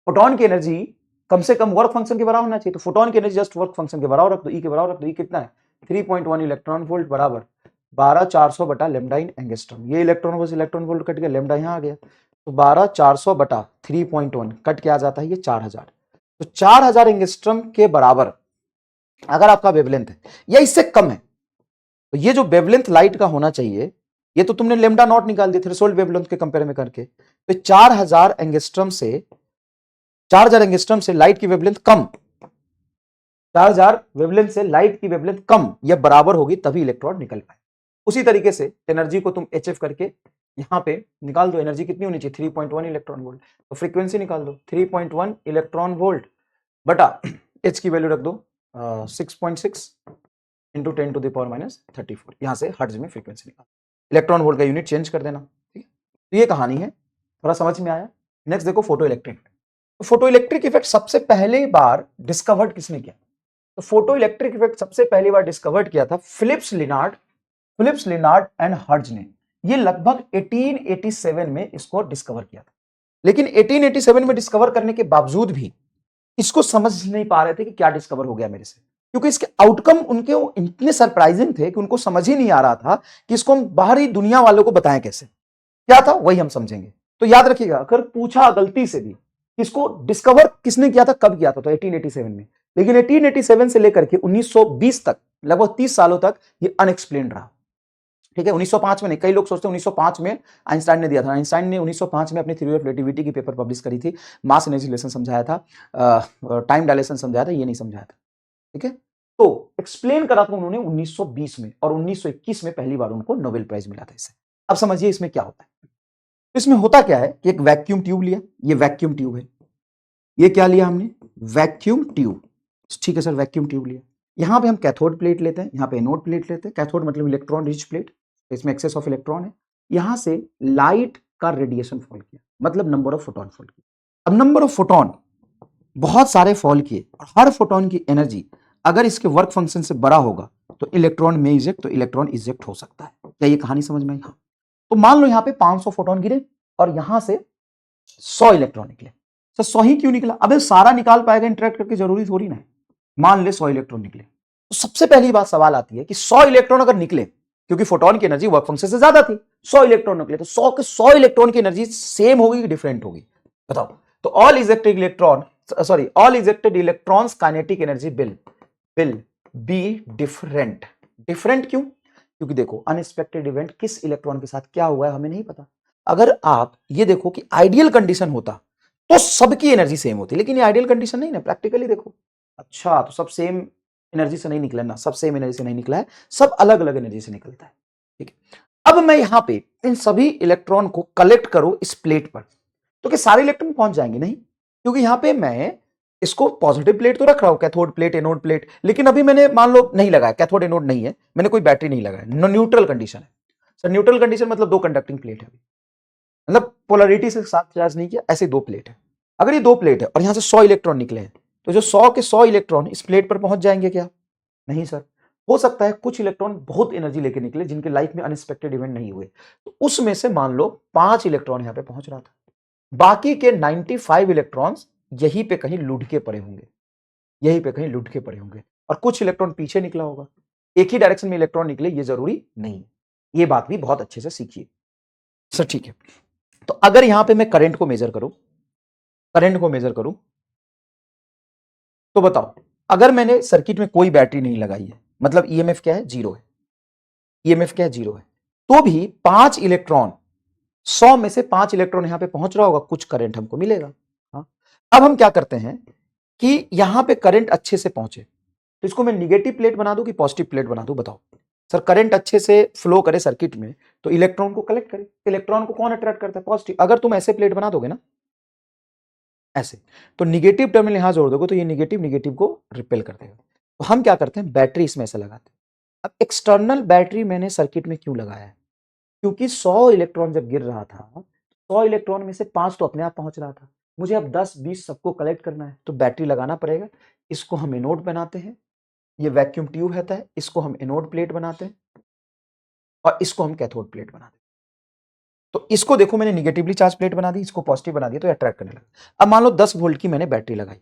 फोटोन की एनर्जी कम से कम वर्क फंक्शन के बराबर होना चाहिए। तो फोटोन की एनर्जी जस्ट वर्क फंक्शन के बराबर रख दो, ई के बराबर रख दो। ई कितना है 3.1 इलेक्ट्रॉन वोल्ट बराबर 12400 बटा लेमडा इन एंगस्ट्रम। ये इलेक्ट्रॉन वोल्ट कट गया, लेमडा यहां आ गया, तो 12400 बटा 3.1 कट के आ जाता है ये 4000। तो 4000 एंगस्ट्रम के बराबर अगर आपका वेवलेंथ है या इससे कम है तो ये जो वेवलेंथ लाइट का होना चाहिए, ये तो तुमने लेमडा नॉट निकाल दिया थ्रेशोल्ड वेवलेंथ के कंपेयर में करके, तो 4000 एंगस्ट्रम से लाइट की वेवलेंथ कम, 4000 वेवलेंथ से लाइट की वेवलेंथ कम या बराबर होगी तभी इलेक्ट्रॉन निकल पाए। उसी तरीके से एनर्जी को तुम एचएफ करके यहां पे निकाल दो, एनर्जी कितनी होनी चाहिए 3.1 इलेक्ट्रॉन वोल्ट, तो फ्रीक्वेंसी निकाल दो 3.1 इलेक्ट्रॉन वोल्ट बटा एच की वैल्यू रख दो 6.6 into 10 to the power minus 34। यहां से हर्ट्ज में फ्रीक्वेंसी निकाल, इलेक्ट्रॉन वोल्ट का यूनिट चेंज कर देना। ठीक है, तो ये कहानी है, थोड़ा समझ में आया। नेक्स्ट देखो फोटो इलेक्ट्रिक। तो फोटो इलेक्ट्रिक इफेक्ट सबसे पहले बार डिस्कवर्ड किसने किया, तो फोटो इलेक्ट्रिक इफेक्ट सबसे पहली बार डिस्कवर्ड किया था फिलिप्स लिनार्ड एंड हर्ट्ज ने। ये लगभग 1887 में इसको डिस्कवर किया था। लेकिन 1887 में डिस्कवर करने के बावजूद भी इसको समझ नहीं पा रहे थे कि क्या डिस्कवर हो गया मेरे से, क्योंकि इसके आउटकम उनके इतने सरप्राइजिंग थे कि उनको समझ ही नहीं आ रहा था कि इसको हम बाहरी दुनिया वालों को बताएं कैसे। क्या था वही हम समझेंगे। तो याद रखिएगा, अगर पूछा गलती से भी इसको डिस्कवर किसने किया था, कब किया था, तो 1887 में। लेकिन 1887 से लेकर के 1920 तक, लगभग 30 सालों तक ये अनएक्सप्लेन रहा। ठीक है, 1905 में नहीं, कई लोग सोचते हैं 1905 में आइंस्टाइन ने दिया था। आइंस्टाइन ने 1905 में अपनी थ्योरी ऑफ रिलेटिविटी की पेपर पब्लिश करी थी, मास एनर्जी रिलेशन समझाया था, टाइम डायलेशन समझाया था, ये नहीं समझाया था। ठीक है, तो एक्सप्लेन करा था उन्होंने 1920 में, और 1921 में पहली बार उनको नोबेल प्राइज मिला था इससे। अब समझिए इसमें क्या होता है। इसमें होता क्या है कि एक वैक्यूम ट्यूब लिया, ये वैक्यूम ट्यूब है, ये क्या लिया हमने, वैक्यूम ट्यूब। ठीक है सर, वैक्यूम ट्यूब लिया, यहां पे हम कैथोड प्लेट लेते हैं, यहां पे एनोड प्लेट लेते हैं। कैथोड मतलब इलेक्ट्रॉन रिच प्लेट, इसमें एक्सेस ऑफ इलेक्ट्रॉन है। यहां से लाइट का रेडिएशन फॉल किया, मतलब नंबर ऑफ फोटोन फॉल किया। अब नंबर ऑफ फोटोन बहुत सारे फॉल किए, और हर फोटोन की एनर्जी अगर इसके वर्क फंक्शन से बड़ा होगा तो इलेक्ट्रॉन में इजेक्ट, तो इलेक्ट्रॉन इजेक्ट हो सकता है। क्या ये कहानी समझ में आई? तो मान लो यहां पे 500 फोटोन गिरे और यहां से 100 इलेक्ट्रॉन निकले। तो 100 ही क्यों निकला? अबे सारा निकाल पाएगा इंटरेक्ट करके, जरूरी थोड़ी ना। मान ले 100 इलेक्ट्रॉन निकले, तो सबसे पहली बात सवाल आती है कि 100 इलेक्ट्रॉन अगर निकले, क्योंकि फोटोन की एनर्जी वर्क फंक्शन से ज्यादा थी, 100 इलेक्ट्रॉन निकले, तो 100 के 100 इलेक्ट्रॉन की एनर्जी सेम होगी कि डिफरेंट होगी, बताओ। तो all ejected electrons kinetic energy will be different. Different क्यों? क्योंकि देखो अनएक्सपेक्टेड इवेंट किस इलेक्ट्रॉन के साथ क्या हुआ है हमें नहीं पता। अगर आप ये देखो कि आइडियल कंडीशन होता तो सबकी एनर्जी सेम होती, लेकिन ये आइडियल कंडीशन नहीं ना, प्रैक्टिकली देखो। अच्छा, तो सब सेम एनर्जी से नहीं निकला ना, सब सेम एनर्जी से नहीं निकला है, सब अलग अलग एनर्जी से निकलता है। ठीक है, अब मैं यहां पे इन सभी इलेक्ट्रॉन को कलेक्ट करूं इस प्लेट पर, तो क्या सारे इलेक्ट्रॉन पहुंच जाएंगे? नहीं, क्योंकि यहां पे मैं इसको पॉजिटिव प्लेट तो रख रहा हूं, कैथोड प्लेट एनोड प्लेट, लेकिन अभी मैंने मान लो नहीं लगाया, कैथोड एनोड नहीं है, मैंने कोई बैटरी नहीं लगाया, न्यूट्रल कंडीशन है। सर न्यूट्रल कंडीशन मतलब दो कंडक्टिंग प्लेट है, मतलब पोलरिटी से साथ चार्ज नहीं किया, ऐसे दो प्लेट है। अगर ये दो प्लेट है और यहां से 100 इलेक्ट्रॉन निकले हैं, तो जो 100 के 100 इलेक्ट्रॉन इस प्लेट पर पहुंच जाएंगे क्या? नहीं सर। हो सकता है कुछ इलेक्ट्रॉन बहुत एनर्जी लेके निकले जिनके लाइफ में अनएक्सपेक्टेड इवेंट नहीं हुए, तो उसमें से मान लो 5 इलेक्ट्रॉन यहां पे पहुंच रहा था, बाकी के 95 इलेक्ट्रॉन्स यहीं पे कहीं लुढ़के पड़े होंगे, यहीं पे कहीं लुढ़के पड़े होंगे, और कुछ इलेक्ट्रॉन पीछे निकला होगा। एक ही डायरेक्शन में इलेक्ट्रॉन निकले ये जरूरी नहीं, ये बात भी बहुत अच्छे से सीखिए। सर ठीक है, तो अगर यहां पे मैं करंट को मेजर करूं, करंट को मेजर करूं, तो बताओ, अगर मैंने सर्किट में कोई बैटरी नहीं लगाई है, मतलब ईएमएफ क्या है? जीरो है, ईएमएफ क्या है? जीरो है, तो भी 5 इलेक्ट्रॉन, 100 में से 5 इलेक्ट्रॉन यहां पे पहुंच रहा होगा, कुछ करंट हमको मिलेगा। हाँ, अब हम क्या करते हैं कि यहां पे करंट अच्छे से पहुंचे, तो इसको मैं निगेटिव प्लेट बना दूं कि पॉजिटिव प्लेट बना दूं? बताओ। सर करंट अच्छे से फ्लो करे सर्किट में तो इलेक्ट्रॉन को कलेक्ट करे, इलेक्ट्रॉन को कौन अट्रैक्ट करता है? पॉजिटिव। अगर तुम ऐसे प्लेट बना दोगे ना, ऐसे, तो निगेटिव टर्मिनल यहां जोड़ दोगे तो ये निगेटिव निगेटिव को रिपेल कर देगा। तो हम क्या करते हैं, बैटरी इसमें ऐसे लगाते हैं। अब एक्सटर्नल बैटरी मैंने सर्किट में क्यों लगाया है? क्योंकि 100 इलेक्ट्रॉन जब गिर रहा था, 100 इलेक्ट्रॉन में से 5 तो अपने आप पहुंच रहा था, मुझे अब 10-20 सबको कलेक्ट करना है, तो बैटरी लगाना पड़ेगा। इसको हम एनोड बनाते हैं, ये वैक्यूम ट्यूब रहता है, इसको हम एनोड प्लेट बनाते हैं और इसको हम कैथोड प्लेट बनाते हैं। तो इसको देखो मैंने निगेटिवली चार्ज प्लेट बना दी, इसको पॉजिटिव बना दिया, तो अट्रैक्ट करने लगा। अब मान लो 10 वोल्ट की मैंने बैटरी लगाई,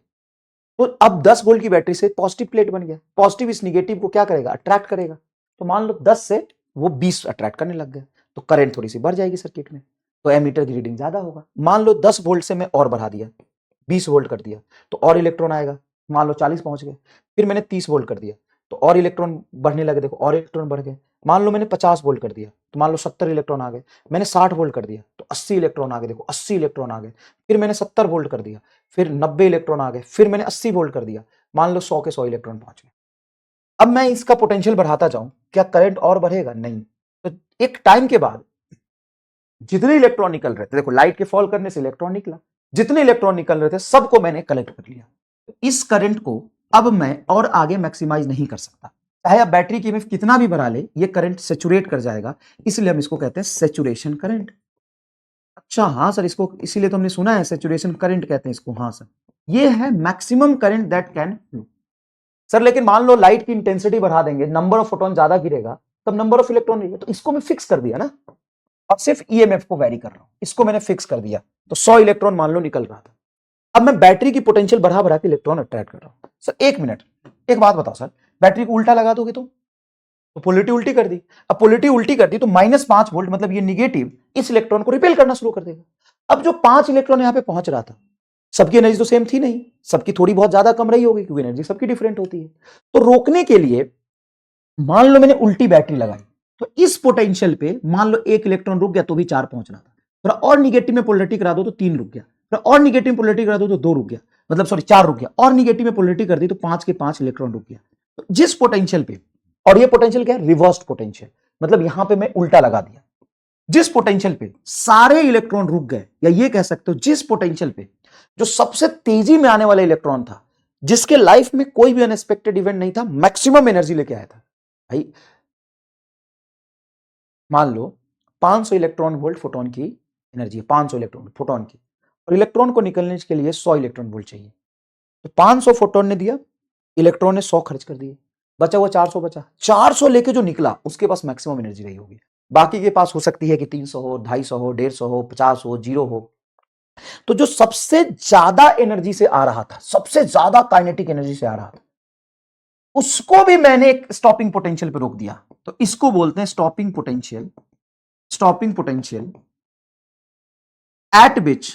तो अब 10 वोल्ट की बैटरी से पॉजिटिव प्लेट बन गया, पॉजिटिव इस निगेटिव को क्या करेगा? अट्रैक्ट करेगा। तो मान लो 10 से वो 20 अट्रैक्ट करने लग गया, तो करंट थोड़ी सी बढ़ जाएगी सर्किट में, तो एमीटर की रीडिंग ज्यादा होगा। मान लो 10 वोल्ट से मैं और बढ़ा दिया, 20 वोल्ट कर दिया, तो और इलेक्ट्रॉन आएगा, मान लो 40 पहुंच गए। फिर मैंने 30 वोल्ट कर दिया, तो और इलेक्ट्रॉन बढ़ने लगे, देखो और इलेक्ट्रॉन बढ़ गए। मान लो मैंने 50 वोल्ट कर दिया, तो मान लो 70 इलेक्ट्रॉन आ गए। मैंने 60 वोल्ट कर दिया, तो 80 इलेक्ट्रॉन आ गए, देखो 80 इलेक्ट्रॉन आ गए। फिर मैंने 70 वोल्ट कर दिया, फिर 90 इलेक्ट्रॉन आ गए। फिर मैंने 80 वोल्ट कर दिया, मान लो 100 के 100 इलेक्ट्रॉन पहुंच गए। अब मैं इसका पोटेंशियल बढ़ाता जाऊं, क्या करंट और बढ़ेगा? नहीं। तो एक टाइम के बाद जितने इलेक्ट्रॉन निकल रहे थे, देखो लाइट के फॉल करने से इलेक्ट्रॉन निकला, जितने इलेक्ट्रॉन निकल रहे थे सबको मैंने कलेक्ट कर लिया। इस करंट को अब मैं और आगे मैक्सिमाइज नहीं कर सकता, चाहे आप बैटरी की ईएमएफ कितना भी बढ़ा ले, ये करंट सेचुरेट कर जाएगा, इसलिए हम इसको कहते हैं सेचुरेशन करंट। अच्छा हाँ सर, इसको इसीलिए तो हमने सुना है सेचुरेशन करंट कहते हैं इसको। हाँ सर, ये है maximum current that can flow. Sir लेकिन मान लो लाइट की इंटेंसिटी बढ़ा देंगे, नंबर ऑफ फोटोन ज्यादा गिरेगा, तब नंबर ऑफ इलेक्ट्रॉन गिरेगा, तो इसको मैं फिक्स कर दिया ना, अब सिर्फ ईएमएफ को वेरी कर रहा हूं, इसको मैंने फिक्स कर दिया, तो 100 इलेक्ट्रॉन मान लो निकल रहा था। अब मैं बैटरी की पोटेंशियल बढ़ा बढ़ा के इलेक्ट्रॉन अट्रैक्ट कर रहा हूं। सर एक मिनट, एक बात बताओ सर, बैटरी को उल्टा लगा दोगे तो पोलरिटी उल्टी कर दी। अब पोलरिटी उल्टी कर दी तो -5 वोल्ट मतलब ये निगेटिव इस इलेक्ट्रॉन को रिपेल करना शुरू कर देगा। अब जो 5 इलेक्ट्रॉन यहां पे पहुंच रहा था, सबकी एनर्जी तो सेम थी नहीं, सबकी थोड़ी बहुत ज्यादा कम रही होगी, क्योंकि एनर्जी सबकी डिफरेंट होती है। तो रोकने के लिए मान लो मैंने उल्टी बैटरी लगाई, तो इस पोटेंशियल पे मान लो एक इलेक्ट्रॉन रुक गया तो भी 4 पहुंच रहा था, थोड़ा और निगेटिव में पोलरिटी करा दो तो 3 रुक गया, थोड़ा और निगेटिव में पोलरिटी करा दो तो 2 रुक गया, मतलब सॉरी 4 रुक गया, और निगेटिव में पोलरिटी कर दी तो 5 के 5 इलेक्ट्रॉन रुक गया। तो जिस पोटेंशियल पे, और ये पोटेंशियल क्या है? रिवर्स्ड पोटेंशियल, मतलब यहां पे मैं उल्टा लगा दिया। जिस पोटेंशियल पे सारे इलेक्ट्रॉन रुक गए, या ये कह सकते हो जिस पोटेंशियल पे जो सबसे तेजी में आने वाला इलेक्ट्रॉन था, जिसके लाइफ में कोई भी अनएक्सपेक्टेड इवेंट नहीं था, मैक्सिमम एनर्जी लेके आया था। भाई मान लो 500 इलेक्ट्रॉन वोल्ट फोटोन की एनर्जी है, 500 इलेक्ट्रॉन फोटोन की, और इलेक्ट्रॉन को निकलने के लिए 100 इलेक्ट्रॉन वोल्ट चाहिए। तो 500 फोटोन ने दिया, इलेक्ट्रॉन ने 100 खर्च कर दिए, बचा हुआ 400 बचा। 400 लेके जो निकला उसके पास मैक्सिमम एनर्जी रही होगी, बाकी के पास हो सकती है कि 300 हो, 250 हो, 150 हो, 50 हो, 0 हो। तो जो सबसे ज्यादा एनर्जी से आ रहा था, सबसे ज्यादा काइनेटिक एनर्जी से आ रहा था, उसको भी मैंने एक स्टॉपिंग पोटेंशियल पे रोक दिया। तो इसको बोलते हैं stopping potential. Stopping potential at which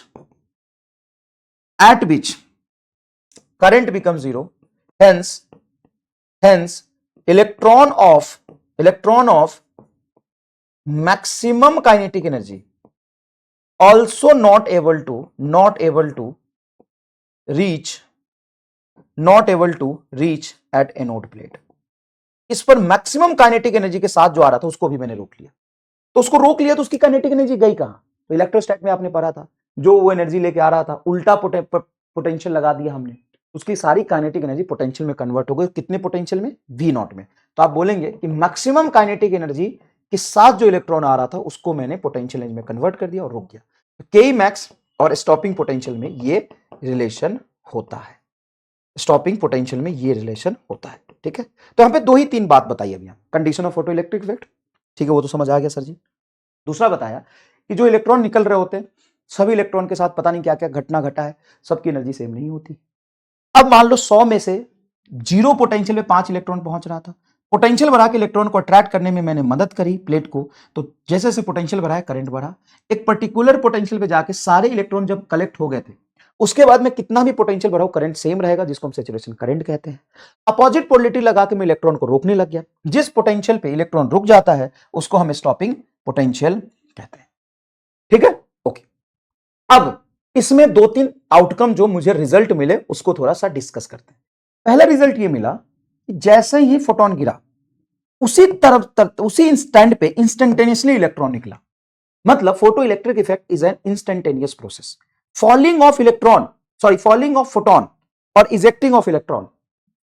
current becomes zero, hence electron of maximum kinetic energy also not able to reach at anode plate। इस पर मैक्सिमम काइनेटिक एनर्जी के साथ जो आ रहा था उसको भी मैंने रोक लिया। तो उसको रोक लिया तो उसकी काइनेटिक एनर्जी गई कहां? तो इलेक्ट्रोस्टैट में आपने पढ़ा था, जो वो एनर्जी लेके आ रहा था, उल्टा पोटेंशियल लगा दिया हमने, उसकी सारी काइनेटिक एनर्जी पोटेंशियल में कन्वर्ट हो गई। कितने पोटेंशियल में? V नॉट में। तो आप बोलेंगे कि मैक्सिमम काइनेटिक एनर्जी के साथ जो इलेक्ट्रॉन आ रहा था उसको मैंने पोटेंशियल एनर्जी में कन्वर्ट कर दिया और रोक दिया। तो के मैक्स और स्टॉपिंग पोटेंशियल में ये रिलेशन होता है, स्टॉपिंग पोटेंशियल में ये रिलेशन होता है। ठीक है, तो यहां पे 2 ही 3 बात बताई अभी, condition of photo electric effect, ठीक है, वो तो समझ आ गया सर जी। दूसरा बताया कि जो इलेक्ट्रॉन निकल रहे होते हैं, सभी इलेक्ट्रॉन के साथ पता नहीं क्या क्या घटना घटा है, सबकी एनर्जी सेम नहीं होती। अब मान लो 100 में से 0 पोटेंशियल में 5 इलेक्ट्रॉन पहुंच रहा था, पोटेंशियल बढ़ा के इलेक्ट्रॉन को अट्रैक्ट करने में मैंने मदद करी प्लेट को, तो जैसे जैसे पोटेंशियल बढ़ाया करंट बढ़ा। एक पर्टिकुलर पोटेंशियल पे जाके सारे इलेक्ट्रॉन जब कलेक्ट हो गए थे, उसके बाद में कितना भी पोटेंशियल बढ़ाओ करंट सेम रहेगा, जिसको हम सैचुरेशन करंट कहते हैं। अपोजिट पोलरिटी लगा के मैं इलेक्ट्रॉन को रोकने लग गया, जिस पोटेंशियल पे इलेक्ट्रॉन रुक जाता है उसको हम स्टॉपिंग पोटेंशियल कहते हैं। ठीक है, ओके। अब इसमें 2-3 आउटकम जो मुझे रिजल्ट मिले उसको थोड़ा सा डिस्कस करते हैं। पहला रिजल्ट ये मिला कि जैसे ही फोटोन गिरा उसी इंस्टेंट पे इंस्टेंटेनियसली इलेक्ट्रॉन निकला। मतलब photo electric effect is an instantaneous process. Falling of photon और ejecting of electron,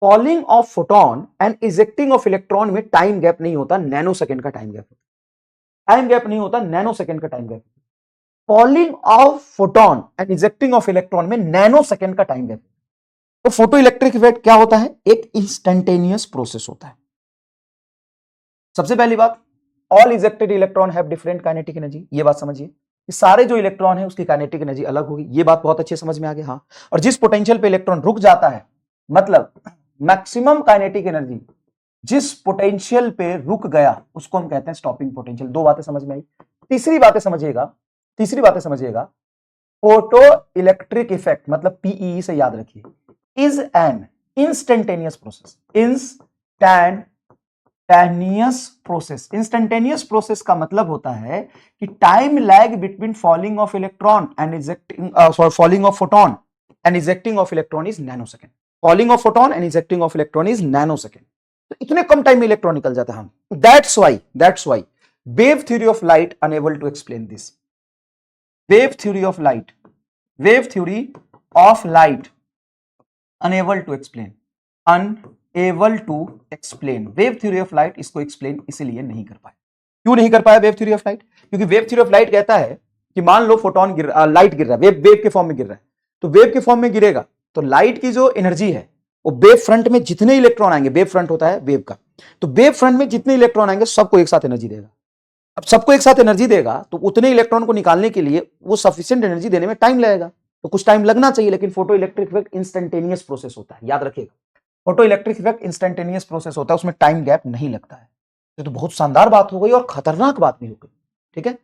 falling of photon and ejecting of electron में टाइम गैप नहीं होता, नैनो सेकेंड का टाइम गैप होता। टाइम गैप नहीं होता, नैनो सेकेंड का time gap. Falling of photon and ejecting of electron में नैनो सेकेंड का टाइम गैप। तो फोटो इलेक्ट्रिक इफेक्ट क्या होता है? एक इंस्टेंटेनियस प्रोसेस होता है। सबसे पहली बात, all ejected electron have different kinetic energy. ये बात समझिए कि सारे जो इलेक्ट्रॉन है उसकी काइनेटिक एनर्जी अलग होगी। ये बात बहुत अच्छे समझ में आ गई। हाँ, और जिस पोटेंशियल पे इलेक्ट्रॉन रुक जाता है, मतलब मैक्सिमम काइनेटिक एनर्जी जिस पोटेंशियल पे रुक गया उसको हम कहते हैं स्टॉपिंग पोटेंशियल। 2 बातें समझ में आई। तीसरी बातें समझिएगा, फोटो इलेक्ट्रिक इफेक्ट मतलब पीई से याद रखिए, is an instantaneous process. Instantaneous process का मतलब होता है कि time lag between falling of electron and falling of photon and ejecting of electron is nanosecond. Falling of photon and ejecting of electron is nanosecond. तो इतने कम time में electron निकल जाता है। That's why wave theory of light unable to explain this. Wave theory of light unable to explain wave theory of light इसको explain इसलिए नहीं कर पाए। क्यों नहीं कर पाया वेव थ्योरी ऑफ लाइट? क्योंकि वेव थ्योरी ऑफ लाइट कहता है कि मान लो फोटोन लाइट गिर रहा है, वेव के फॉर्म में गिर रहा है, तो वेव के फॉर्म में गिरेगा तो लाइट की जो एनर्जी है वो वेव फ्रंट में जितने इलेक्ट्रॉन आएंगे, वेव फ्रंट होता है वेव का, तो वेव फ्रंट में जितने इलेक्ट्रॉन आएंगे सबको एक साथ एनर्जी देगा। अब सबको एक साथ एनर्जी देगा तो उतने इलेक्ट्रॉन को निकालने के लिए वो सफिशिएंट एनर्जी देने में टाइम लगेगा, तो कुछ टाइम लगना चाहिए। लेकिन photo electric effect instantaneous process होता है, याद रखिएगा। Photo electric effect instantaneous process होता है, उसमें टाइम गैप नहीं लगता है। ये तो बहुत शानदार बात हो गई और खतरनाक बात भी हो गई। ठीक है,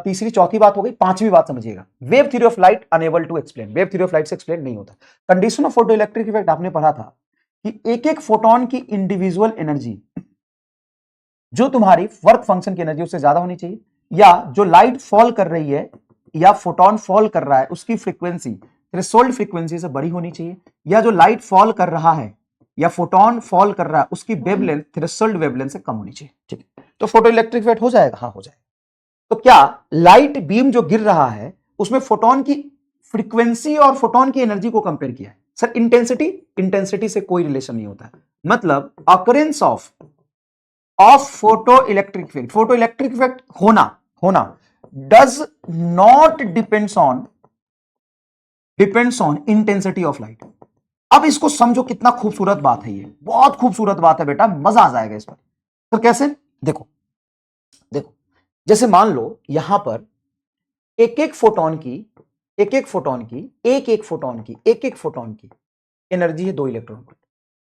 तीसरी चौथी बात हो गई। पांचवी बात समझिएगा, wave theory of light unable to explain. Wave theory of light से एक्सप्लेन नहीं होता। Condition of photo electric effect आपने पढ़ा था कि एक एक फोटोन की इंडिविजुअल एनर्जी जो तुम्हारी वर्क फंक्शन की एनर्जी उससे ज्यादा होनी चाहिए, या जो लाइट फॉल कर रही है या फोटोन फॉल कर रहा है उसकी फ्रीक्वेंसी थ्रेशोल्ड फ्रीक्वेंसी से बड़ी होनी चाहिए, या जो लाइट फॉल कर रहा है या फोटोन फॉल कर रहा है उसकी वेवलेंथ थ्रेशोल्ड वेवलेंथ से कम होनी चाहिए। ठीक है, तो फोटो इलेक्ट्रिक इफेक्ट हो जाएगा? हाँ, हो जाएगा। तो क्या लाइट बीम जो गिर रहा है उसमें फोटोन की फ्रीक्वेंसी और फोटोन की एनर्जी को कंपेयर किया है? सर इंटेंसिटी से कोई रिलेशन नहीं होता है। मतलब occurrence of photo electric effect होना does not depends on intensity of light. अब इसको समझो, कितना खूबसूरत बात है, ये बहुत खूबसूरत बात है बेटा, मजा आ जाएगा इस पर। तो कैसे? देखो जैसे मान लो यहां पर एक एक फोटोन की एनर्जी है 2 इलेक्ट्रॉन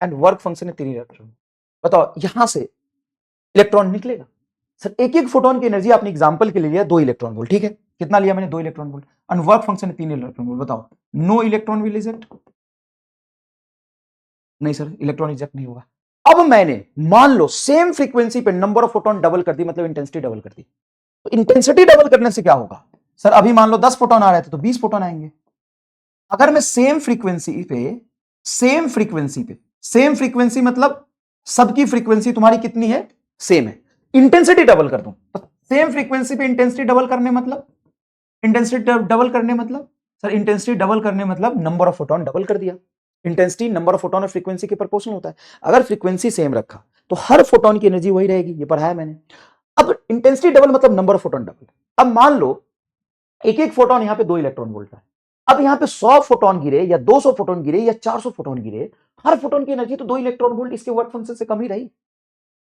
एंड वर्क फंक्शन है 3 इलेक्ट्रॉन। बताओ यहां से इलेक्ट्रॉन निकलेगा? सर एक एक फोटोन की एनर्जी आपने एग्जांपल के लिए लिया 2 इलेक्ट्रॉन वोल्ट। ठीक है, कितना लिया मैंने? 2 electron volt. And work function है 3 इलेक्ट्रॉन वोल्ट। बताओ नो इलेक्ट्रॉन विल इजेक्ट? नहीं सर, इलेक्ट्रॉन इजेक्ट नहीं होगा। अब मैंने मान लो सेम फ्रीक्वेंसी पे नंबर ऑफ फोटोन डबल कर दी, मतलब इंटेंसिटी डबल कर दी। तो इंटेंसिटी डबल करने से क्या होगा? सर अभी मान लो 10 फोटोन आ रहे थे तो 20 फोटोन आएंगे। अगर मैं सेम फ्रीक्वेंसी मतलब सबकी फ्रीक्वेंसी तुम्हारी कितनी है? सेम है। इंटेंसिटी डबल कर दूं, तो सेम फ्रीक्वेंसी पे इंटेंसिटी डबल करने मतलब, इंटेंसिटी डबल करने मतलब सर, इंटेंसिटी डबल करने मतलब नंबर ऑफ फोटोन डबल कर दिया। इंटेंसिटी नंबर ऑफ फोटोन और फ्रीक्वेंसी के प्रोपोर्शनल होता है। अगर फ्रीक्वेंसी सेम रखा तो हर फोटोन की एनर्जी वही रहेगी, ये पढ़ाया मैंने। अब इंटेंसिटी डबल मतलब नंबर ऑफ फोटोन डबल। अब मान लो एक एक फोटोन यहां पे 2 इलेक्ट्रॉन वोल्ट है। अब यहां पे 100 फोटोन गिरे या 200 फोटोन गिरे या 400 फोटोन गिरे, हर फोटोन की एनर्जी तो 2 इलेक्ट्रॉन वोल्ट इसके वर्क फंक्शन से कम ही रही।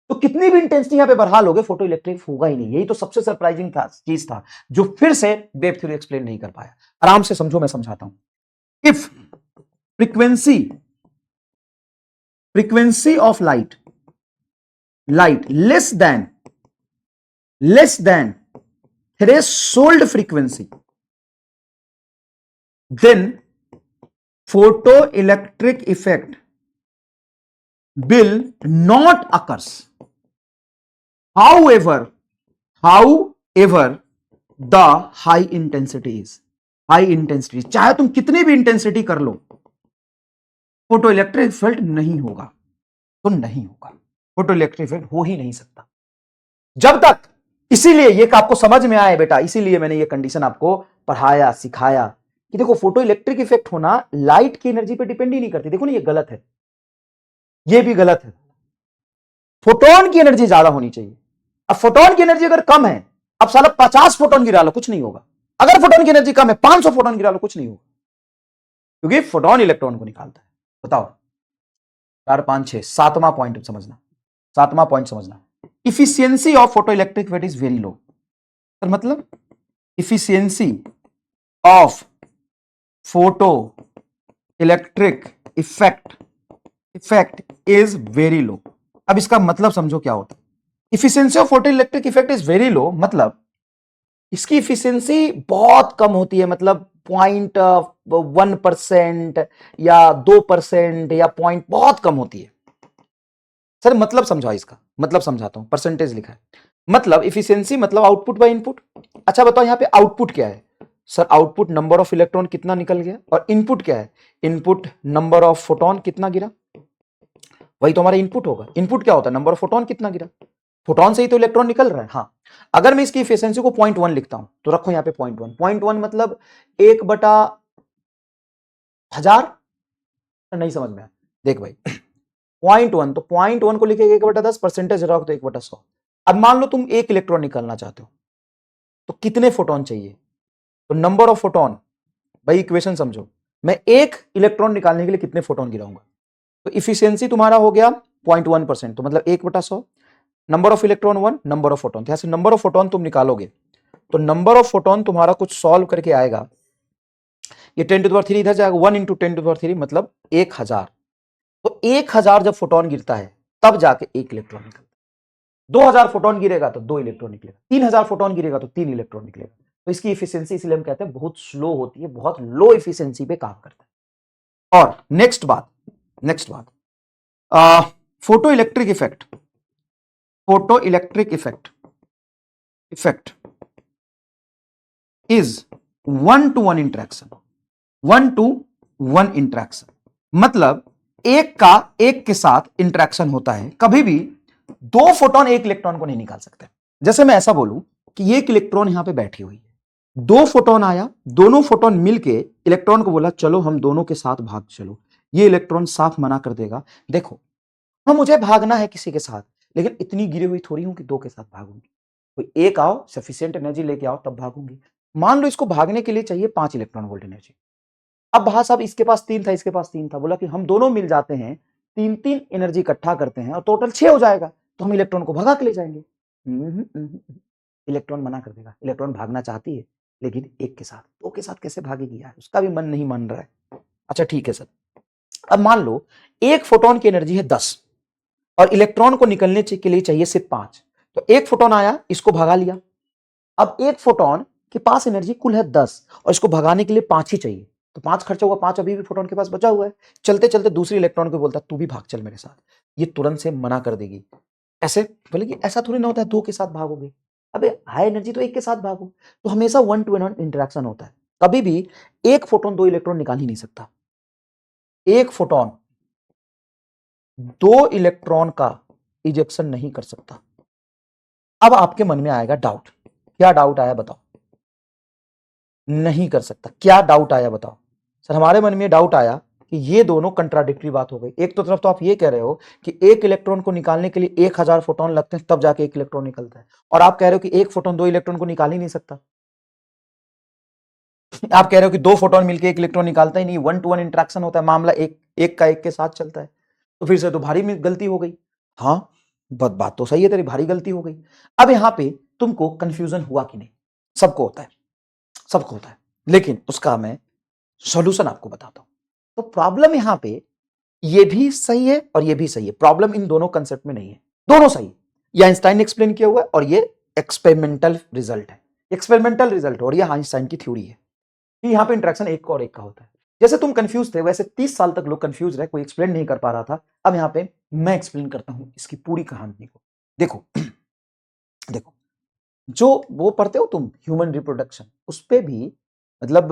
तो कितनी भी इंटेंसिटी यहां पे बढ़ा लोगे, फोटो इलेक्ट्रिक होगा ही नहीं। यही तो सबसे सरप्राइजिंग था, चीज था, जो फिर से वेव थ्योरी एक्सप्लेन नहीं कर पाया। आराम से समझो, मैं समझाता हूं। If frequency of light less than threshold frequency, then photoelectric effect will not occurs. However, the high intensity is, चाहे तुम कितनी भी इंटेंसिटी कर लो, फोटो इलेक्ट्रिक इफेक्ट नहीं होगा, तो नहीं होगा, फोटो इलेक्ट्रिक इफेक्ट हो ही नहीं सकता जब तक। इसीलिए ये आपको समझ में आए बेटा, इसीलिए मैंने ये कंडीशन आपको पढ़ाया, सिखाया कि देखो फोटो इलेक्ट्रिक इफेक्ट होना लाइट की एनर्जी पे डिपेंड ही नहीं करती। देखो ना, ये गलत है, ये भी गलत है। फोटोन की एनर्जी ज्यादा होनी चाहिए। अब फोटोन की एनर्जी अगर कम है, अब साला 50 फोटोन गिरा लो, कुछ नहीं होगा। अगर फोटोन की एनर्जी कम है, 500 फोटोन गिरा लो, कुछ नहीं होगा, क्योंकि फोटोन इलेक्ट्रॉन को निकालता है। बताओ, 4 5 6, सातवां पॉइंट समझना, सातवां पॉइंट समझना। Efficiency of photo electric effect is very low. तो मतलब efficiency of photo electric effect is very low. अब इसका मतलब समझो क्या होता है। Efficiency of photo electric effect is very low मतलब इसकी इफिशियंसी बहुत कम होती है, मतलब 0.1% या 2% या पॉइंट बहुत कम होती है। सर मतलब समझाओ, इसका मतलब समझाता हूं, परसेंटेज लिखा है। मतलब इफिशियंसी मतलब आउटपुट बाय इनपुट। अच्छा बताओ, यहां पे आउटपुट क्या है? Sir output number of electron कितना निकल गया, और इनपुट क्या है? इनपुट नंबर ऑफ फोटोन कितना गिरा, वही तो हमारा इनपुट होगा। इनपुट क्या होता है? नंबर ऑफ फोटोन कितना गिरा, फोटोन से ही तो इलेक्ट्रॉन निकल रहा है। हाँ, अगर मैं इसकी इफिशियंसी को 0.1 लिखता हूं, तो रखो यहां पे 0.1 मतलब 1/1000। नहीं समझ में आया, देख भाई 0.1, तो 0.1 को लिखेगा 1/10, परसेंटेज रखो तो 1/100। अब मान लो तुम एक इलेक्ट्रॉन निकालना चाहते हो, तो कितने फोटोन चाहिए? तो नंबर ऑफ फोटोन, भाई इक्वेशन समझो, मैं एक इलेक्ट्रॉन निकालने के लिए कितने फोटोन गिराऊंगा। तो इफिशियंसी तुम्हारा हो गया 0.1%, तो मतलब 1/100। Number of electron 1, number of photon, यहां से नंबर ऑफ फोटोन तुम निकालोगे, तो नंबर ऑफ फोटोन तुम्हारा कुछ सॉल्व करके आएगा, ये 10⁻³ इधर जाएगा, 1 × 10⁻³ मतलब 1000। तो 1000 जब फोटोन गिरता है तब जाके एक इलेक्ट्रॉन निकलता है। 2000 फोटोन गिरेगा तो 2 इलेक्ट्रॉन निकलेगा, 3000 फोटोन गिरेगा तो 3 इलेक्ट्रॉन निकलेगा। तो इसकी इफिशियंसी इसलिए हम कहते हैं बहुत स्लो होती है, बहुत लो इफिशियंसी पे काम करता है। और नेक्स्ट बात, photo electric effect is 1-to-1 interaction, 1-to-1 interaction मतलब एक का एक के साथ इंटरेक्शन होता है। कभी भी 2 फोटोन एक इलेक्ट्रॉन को नहीं निकाल सकते। जैसे मैं ऐसा बोलूं कि एक इलेक्ट्रॉन यहां पे बैठी हुई है, 2 फोटोन आया, दोनों फोटोन मिलके इलेक्ट्रॉन को बोला चलो हम दोनों के साथ भाग चलो। ये इलेक्ट्रॉन साफ मना कर देगा, देखो हाँ मुझे भागना है किसी के साथ, लेकिन इतनी गिरी हुई थोड़ी हूं कि 2 के साथ भागूंगी। कोई एक आओ, सफिशिएंट एनर्जी लेके आओ तब भागूंगी। मान लो इसको भागने के लिए चाहिए 5 इलेक्ट्रॉन वोल्ट एनर्जी। अब भाई साहब इसके पास 3 था, इसके पास 3 था, बोला कि हम दोनों मिल जाते हैं, 3-3 एनर्जी इकट्ठा करते हैं और टोटल 6 हो जाएगा, तो हम इलेक्ट्रॉन को भगा के ले जाएंगे। इलेक्ट्रॉन मना कर देगा। इलेक्ट्रॉन भागना चाहती है लेकिन एक के साथ, 2 के साथ कैसे भागेगी यार, उसका भी मन नहीं मान रहा है। अच्छा ठीक है सर, अब मान लो एक फोटोन की एनर्जी है 10 और इलेक्ट्रॉन को निकलने के लिए चाहिए सिर्फ 5। तो एक फोटोन आया, इसको भगा लिया। अब एक फोटोन के पास एनर्जी कुल है 10 और इसको भगाने के लिए 5 ही चाहिए, तो 5 खर्चा हुआ, 5 अभी भी फोटोन के पास बचा हुआ है। चलते चलते दूसरी इलेक्ट्रॉन को बोलता तू भी भाग चल मेरे साथ, ये तुरंत से मना कर देगी। ऐसे बोलेगी ऐसा थोड़ी ना होता है 2 के साथ भागोगे, अबे हाई एनर्जी तो एक के साथ भागो। तो हमेशा 1-to-1 इंटरेक्शन होता है, कभी भी एक फोटोन 2 इलेक्ट्रॉन निकाल ही नहीं सकता। एक फोटोन 2 इलेक्ट्रॉन का इजेक्शन नहीं कर सकता। अब आपके मन में आएगा डाउट, क्या डाउट आया बताओ? नहीं कर सकता, क्या डाउट आया बताओ? सर हमारे मन में डाउट आया कि ये दोनों कंट्राडिक्टरी बात हो गई। एक तो तरफ तो आप ये कह रहे हो कि एक इलेक्ट्रॉन को निकालने के लिए 1000 फोटोन लगते हैं तब जाके एक इलेक्ट्रॉन निकलता है, और आप कह रहे हो कि एक फोटोन दो इलेक्ट्रॉन को निकाल ही नहीं सकता। आप कह रहे हो कि दो फोटोन मिलकर एक इलेक्ट्रॉन निकालता ही नहीं, 1-to-1 इंटरेक्शन होता है, मामला एक का एक के साथ चलता है। तो फिर से तो भारी गलती हो गई। हाँ बात तो सही है तेरी, भारी गलती हो गई। अब यहां पे तुमको कंफ्यूजन हुआ कि नहीं? सबको होता है, सबको होता है, लेकिन उसका मैं सॉल्यूशन आपको बताता हूं। तो प्रॉब्लम यहां पे ये भी सही है और ये भी सही है, प्रॉब्लम इन दोनों कंसेप्ट में नहीं है, दोनों सही है। ये आइंस्टाइन ने एक्सप्लेन किया हुआ है और ये एक्सपेरिमेंटल रिजल्ट है, एक्सपेरिमेंटल रिजल्ट, और ये आइंस्टाइन की थ्योरी है कि यहां पे इंटरेक्शन एक और एक का होता है। जैसे तुम कंफ्यूज थे वैसे 30 साल तक लोग कंफ्यूज रहे, कोई एक्सप्लेन नहीं कर पा रहा था। अब यहां पे मैं एक्सप्लेन करता हूं इसकी पूरी कहानी को। देखो देखो, जो वो पढ़ते हो तुम ह्यूमन रिप्रोडक्शन, उस पे भी मतलब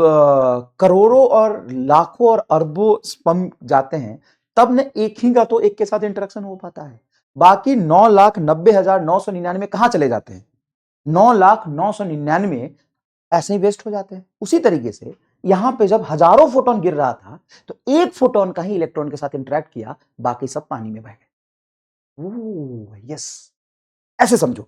करोड़ों और लाखों और अरबों स्पर्म जाते हैं, तब न एक ही का तो एक के साथ इंटरेक्शन हो पाता है। बाकी 9,90,999 कहां चले जाते हैं? 9,09,99 ऐसे ही वेस्ट हो जाते हैं। उसी तरीके से यहां पे जब हजारों फोटोन गिर रहा था तो एक फोटोन का ही इलेक्ट्रॉन के साथ इंटरेक्ट किया, बाकी सब पानी में बह गए। यस, ऐसे समझो,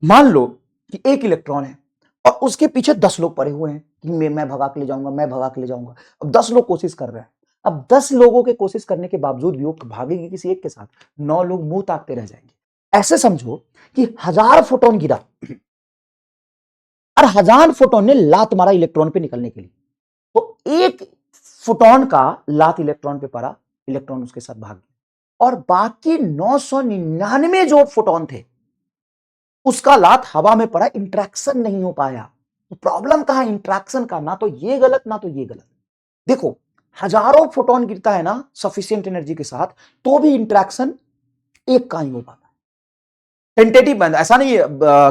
मान लो कि एक इलेक्ट्रॉन है और उसके पीछे 10 लोग पड़े हुए हैं कि मैं भगा के ले जाऊंगा, मैं भगा के ले जाऊंगा। अब 10 लोग कोशिश कर रहे हैं, अब 10 लोगों के कोशिश करने के बावजूद भी वो भागेगी किसी एक के साथ, 9 लोग मुंह ताकते रह जाएंगे। ऐसे समझो कि 1000 फोटोन गिरा और 1000 फोटोन ने लात मारा इलेक्ट्रॉन पे निकलने के लिए, तो एक फोटोन का लात इलेक्ट्रॉन पे पड़ा, इलेक्ट्रॉन उसके साथ भाग गया, और बाकी 999 जो फोटोन थे उसका लात हवा में पड़ा, इंट्रैक्शन नहीं हो पाया। तो प्रॉब्लम कहां? इंट्रैक्शन का। ना तो ये गलत ना तो ये गलत। देखो, हजारों फोटोन गिरता है ना सफिशिएंट एनर्जी के साथ, तो भी इंट्रैक्शन एक का ही हो पाता है। टेंटेटिव, ऐसा नहीं है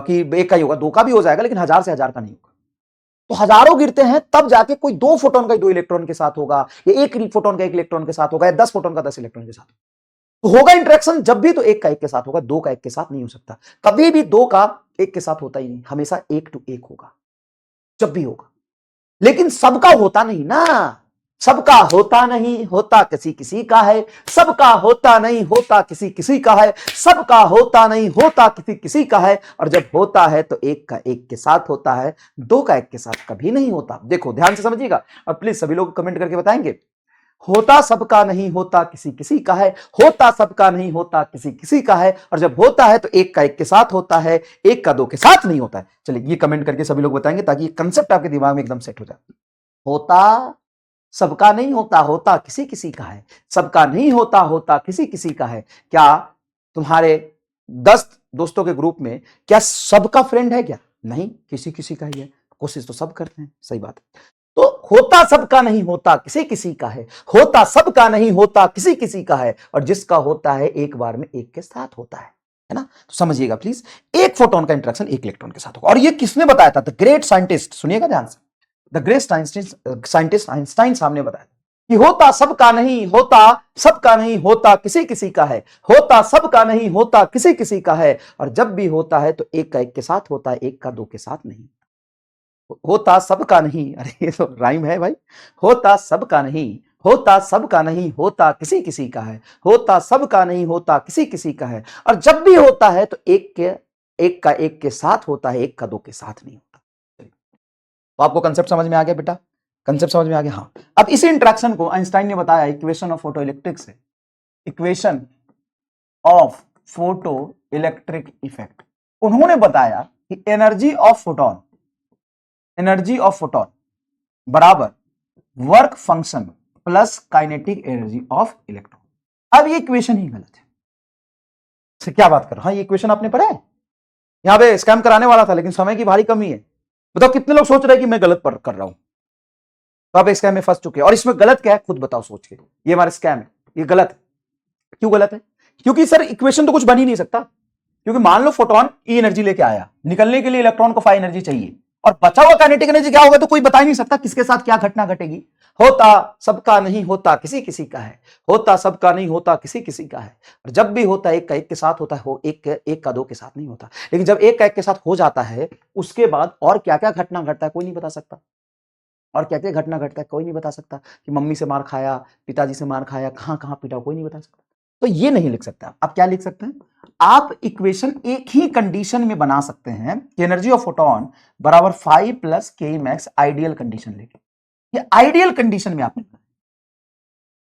कि एक का ही होगा, दो का भी हो जाएगा, लेकिन 1000 से 1000 का नहीं होगा। तो हजारों गिरते हैं तब जाके कोई दो फोटोन का दो इलेक्ट्रॉन के साथ होगा, या एक फोटोन का एक इलेक्ट्रॉन के साथ होगा, या 10 फोटोन का 10 इलेक्ट्रॉन के साथ। तो होगा इंटरेक्शन जब भी तो एक का एक के साथ होगा, दो का एक के साथ नहीं हो सकता। कभी भी दो का एक के साथ होता ही नहीं, हमेशा 1-to-1 होगा जब भी होगा। लेकिन सबका होता नहीं ना, सबका होता नहीं, होता किसी किसी का है। सबका होता नहीं, होता किसी किसी का है। सबका होता नहीं, होता किसी किसी का है। और जब होता है तो एक का एक के साथ होता है, दो का एक के साथ कभी नहीं होता। देखो ध्यान से समझिएगा, और प्लीज सभी लोग कमेंट करके बताएंगे। होता सबका नहीं, होता किसी किसी का है। होता सबका नहीं, होता किसी किसी का है। और जब होता है तो एक का एक के साथ होता है, एक का दो के साथ नहीं होता है। चलिए ये कमेंट करके सभी लोग बताएंगे ताकि ये कंसेप्ट आपके दिमाग में एकदम सेट हो जाए। होता सबका नहीं होता, होता किसी किसी का है। सबका नहीं होता, होता किसी किसी का है। क्या तुम्हारे 10 दोस्तों के ग्रुप में क्या सबका फ्रेंड है? क्या नहीं, किसी किसी का ही है। कोशिश तो सब करते हैं, सही बात है। तो होता सबका नहीं, होता किसी किसी का है। होता सबका नहीं, होता किसी किसी का है। और जिसका होता है एक बार में एक के साथ होता है ना? तो समझिएगा प्लीज, एक फोटोन का इंटरेक्शन एक इलेक्ट्रॉन के साथ होगा। और ये किसने बताया था? द ग्रेट साइंटिस्ट, सुनिएगा ध्यान से, द ग्रेट साइंटिस्ट आइंस्टाइन साहब ने बताया कि होता सबका नहीं, होता सबका नहीं, होता किसी किसी का है। होता सबका नहीं, होता किसी किसी का है। और जब भी होता है तो एक का एक के साथ होता है, एक का दो के साथ नहीं। होता सबका नहीं, अरे ये तो राइम है भाई। होता सबका नहीं, होता सबका नहीं, होता किसी किसी का है। होता सबका नहीं, होता किसी किसी का है। और जब भी होता है तो एक का एक के साथ होता है, एक का दो के साथ नहीं होता। तो आपको कंसेप्ट समझ में आ गया बेटा? कंसेप्ट समझ में आ गया? हाँ। अब इसी इंट्रैक्शन को आइंस्टाइन ने बताया इक्वेशन ऑफ फोटो इलेक्ट्रिक से। Equation of photo electric effect. उन्होंने बताया कि एनर्जी ऑफ फोटोन बराबर work function plus kinetic energy of electron. अब ये इक्वेशन ही गलत है। से क्या बात कर रहा हूं? हाँ, ये इक्वेशन आपने पढ़ा है? यहां पे स्कैम कराने वाला था, लेकिन समय की भारी कमी है। बताओ कितने लोग सोच रहे हैं कि मैं गलत कर रहा हूं? तो आप स्कैम में फंस चुके हैं। और इसमें गलत क्या है खुद बताओ सोच के। ये हमारा स्कैम है, ये गलत है। क्यों गलत है? क्योंकि सर इक्वेशन तो कुछ बन ही नहीं सकता। क्योंकि मान लो फोटोन ई एनर्जी लेके आया, निकलने के लिए इलेक्ट्रॉन को फाई एनर्जी चाहिए। और बचा हुआ काइनेटिक एनर्जी क्या होगा तो कोई बता ही नहीं सकता किसके साथ क्या घटना घटेगी। होता सबका नहीं, होता किसी किसी का है। होता सबका नहीं, होता किसी किसी का है। और जब भी होता एक का एक के साथ होता है, हो एक का दो के साथ नहीं होता। लेकिन जब एक का एक के साथ हो जाता है उसके बाद और क्या क्या घटना घटता है कोई नहीं बता सकता। और क्या क्या घटना घटता है कोई नहीं बता सकता कि मम्मी से मार खाया, पिताजी से मार खाया, कहां कहां पीटा, कोई नहीं बता सकता। तो ये नहीं लिख सकता। आप क्या लिख सकते हैं, आप इक्वेशन एक ही कंडीशन में बना सकते हैं कि एनर्जी ऑफ फोटोन बराबर 5 प्लस के मैक्स, आइडियल कंडीशन लेके। ये आइडियल कंडीशन में आपने बनाया,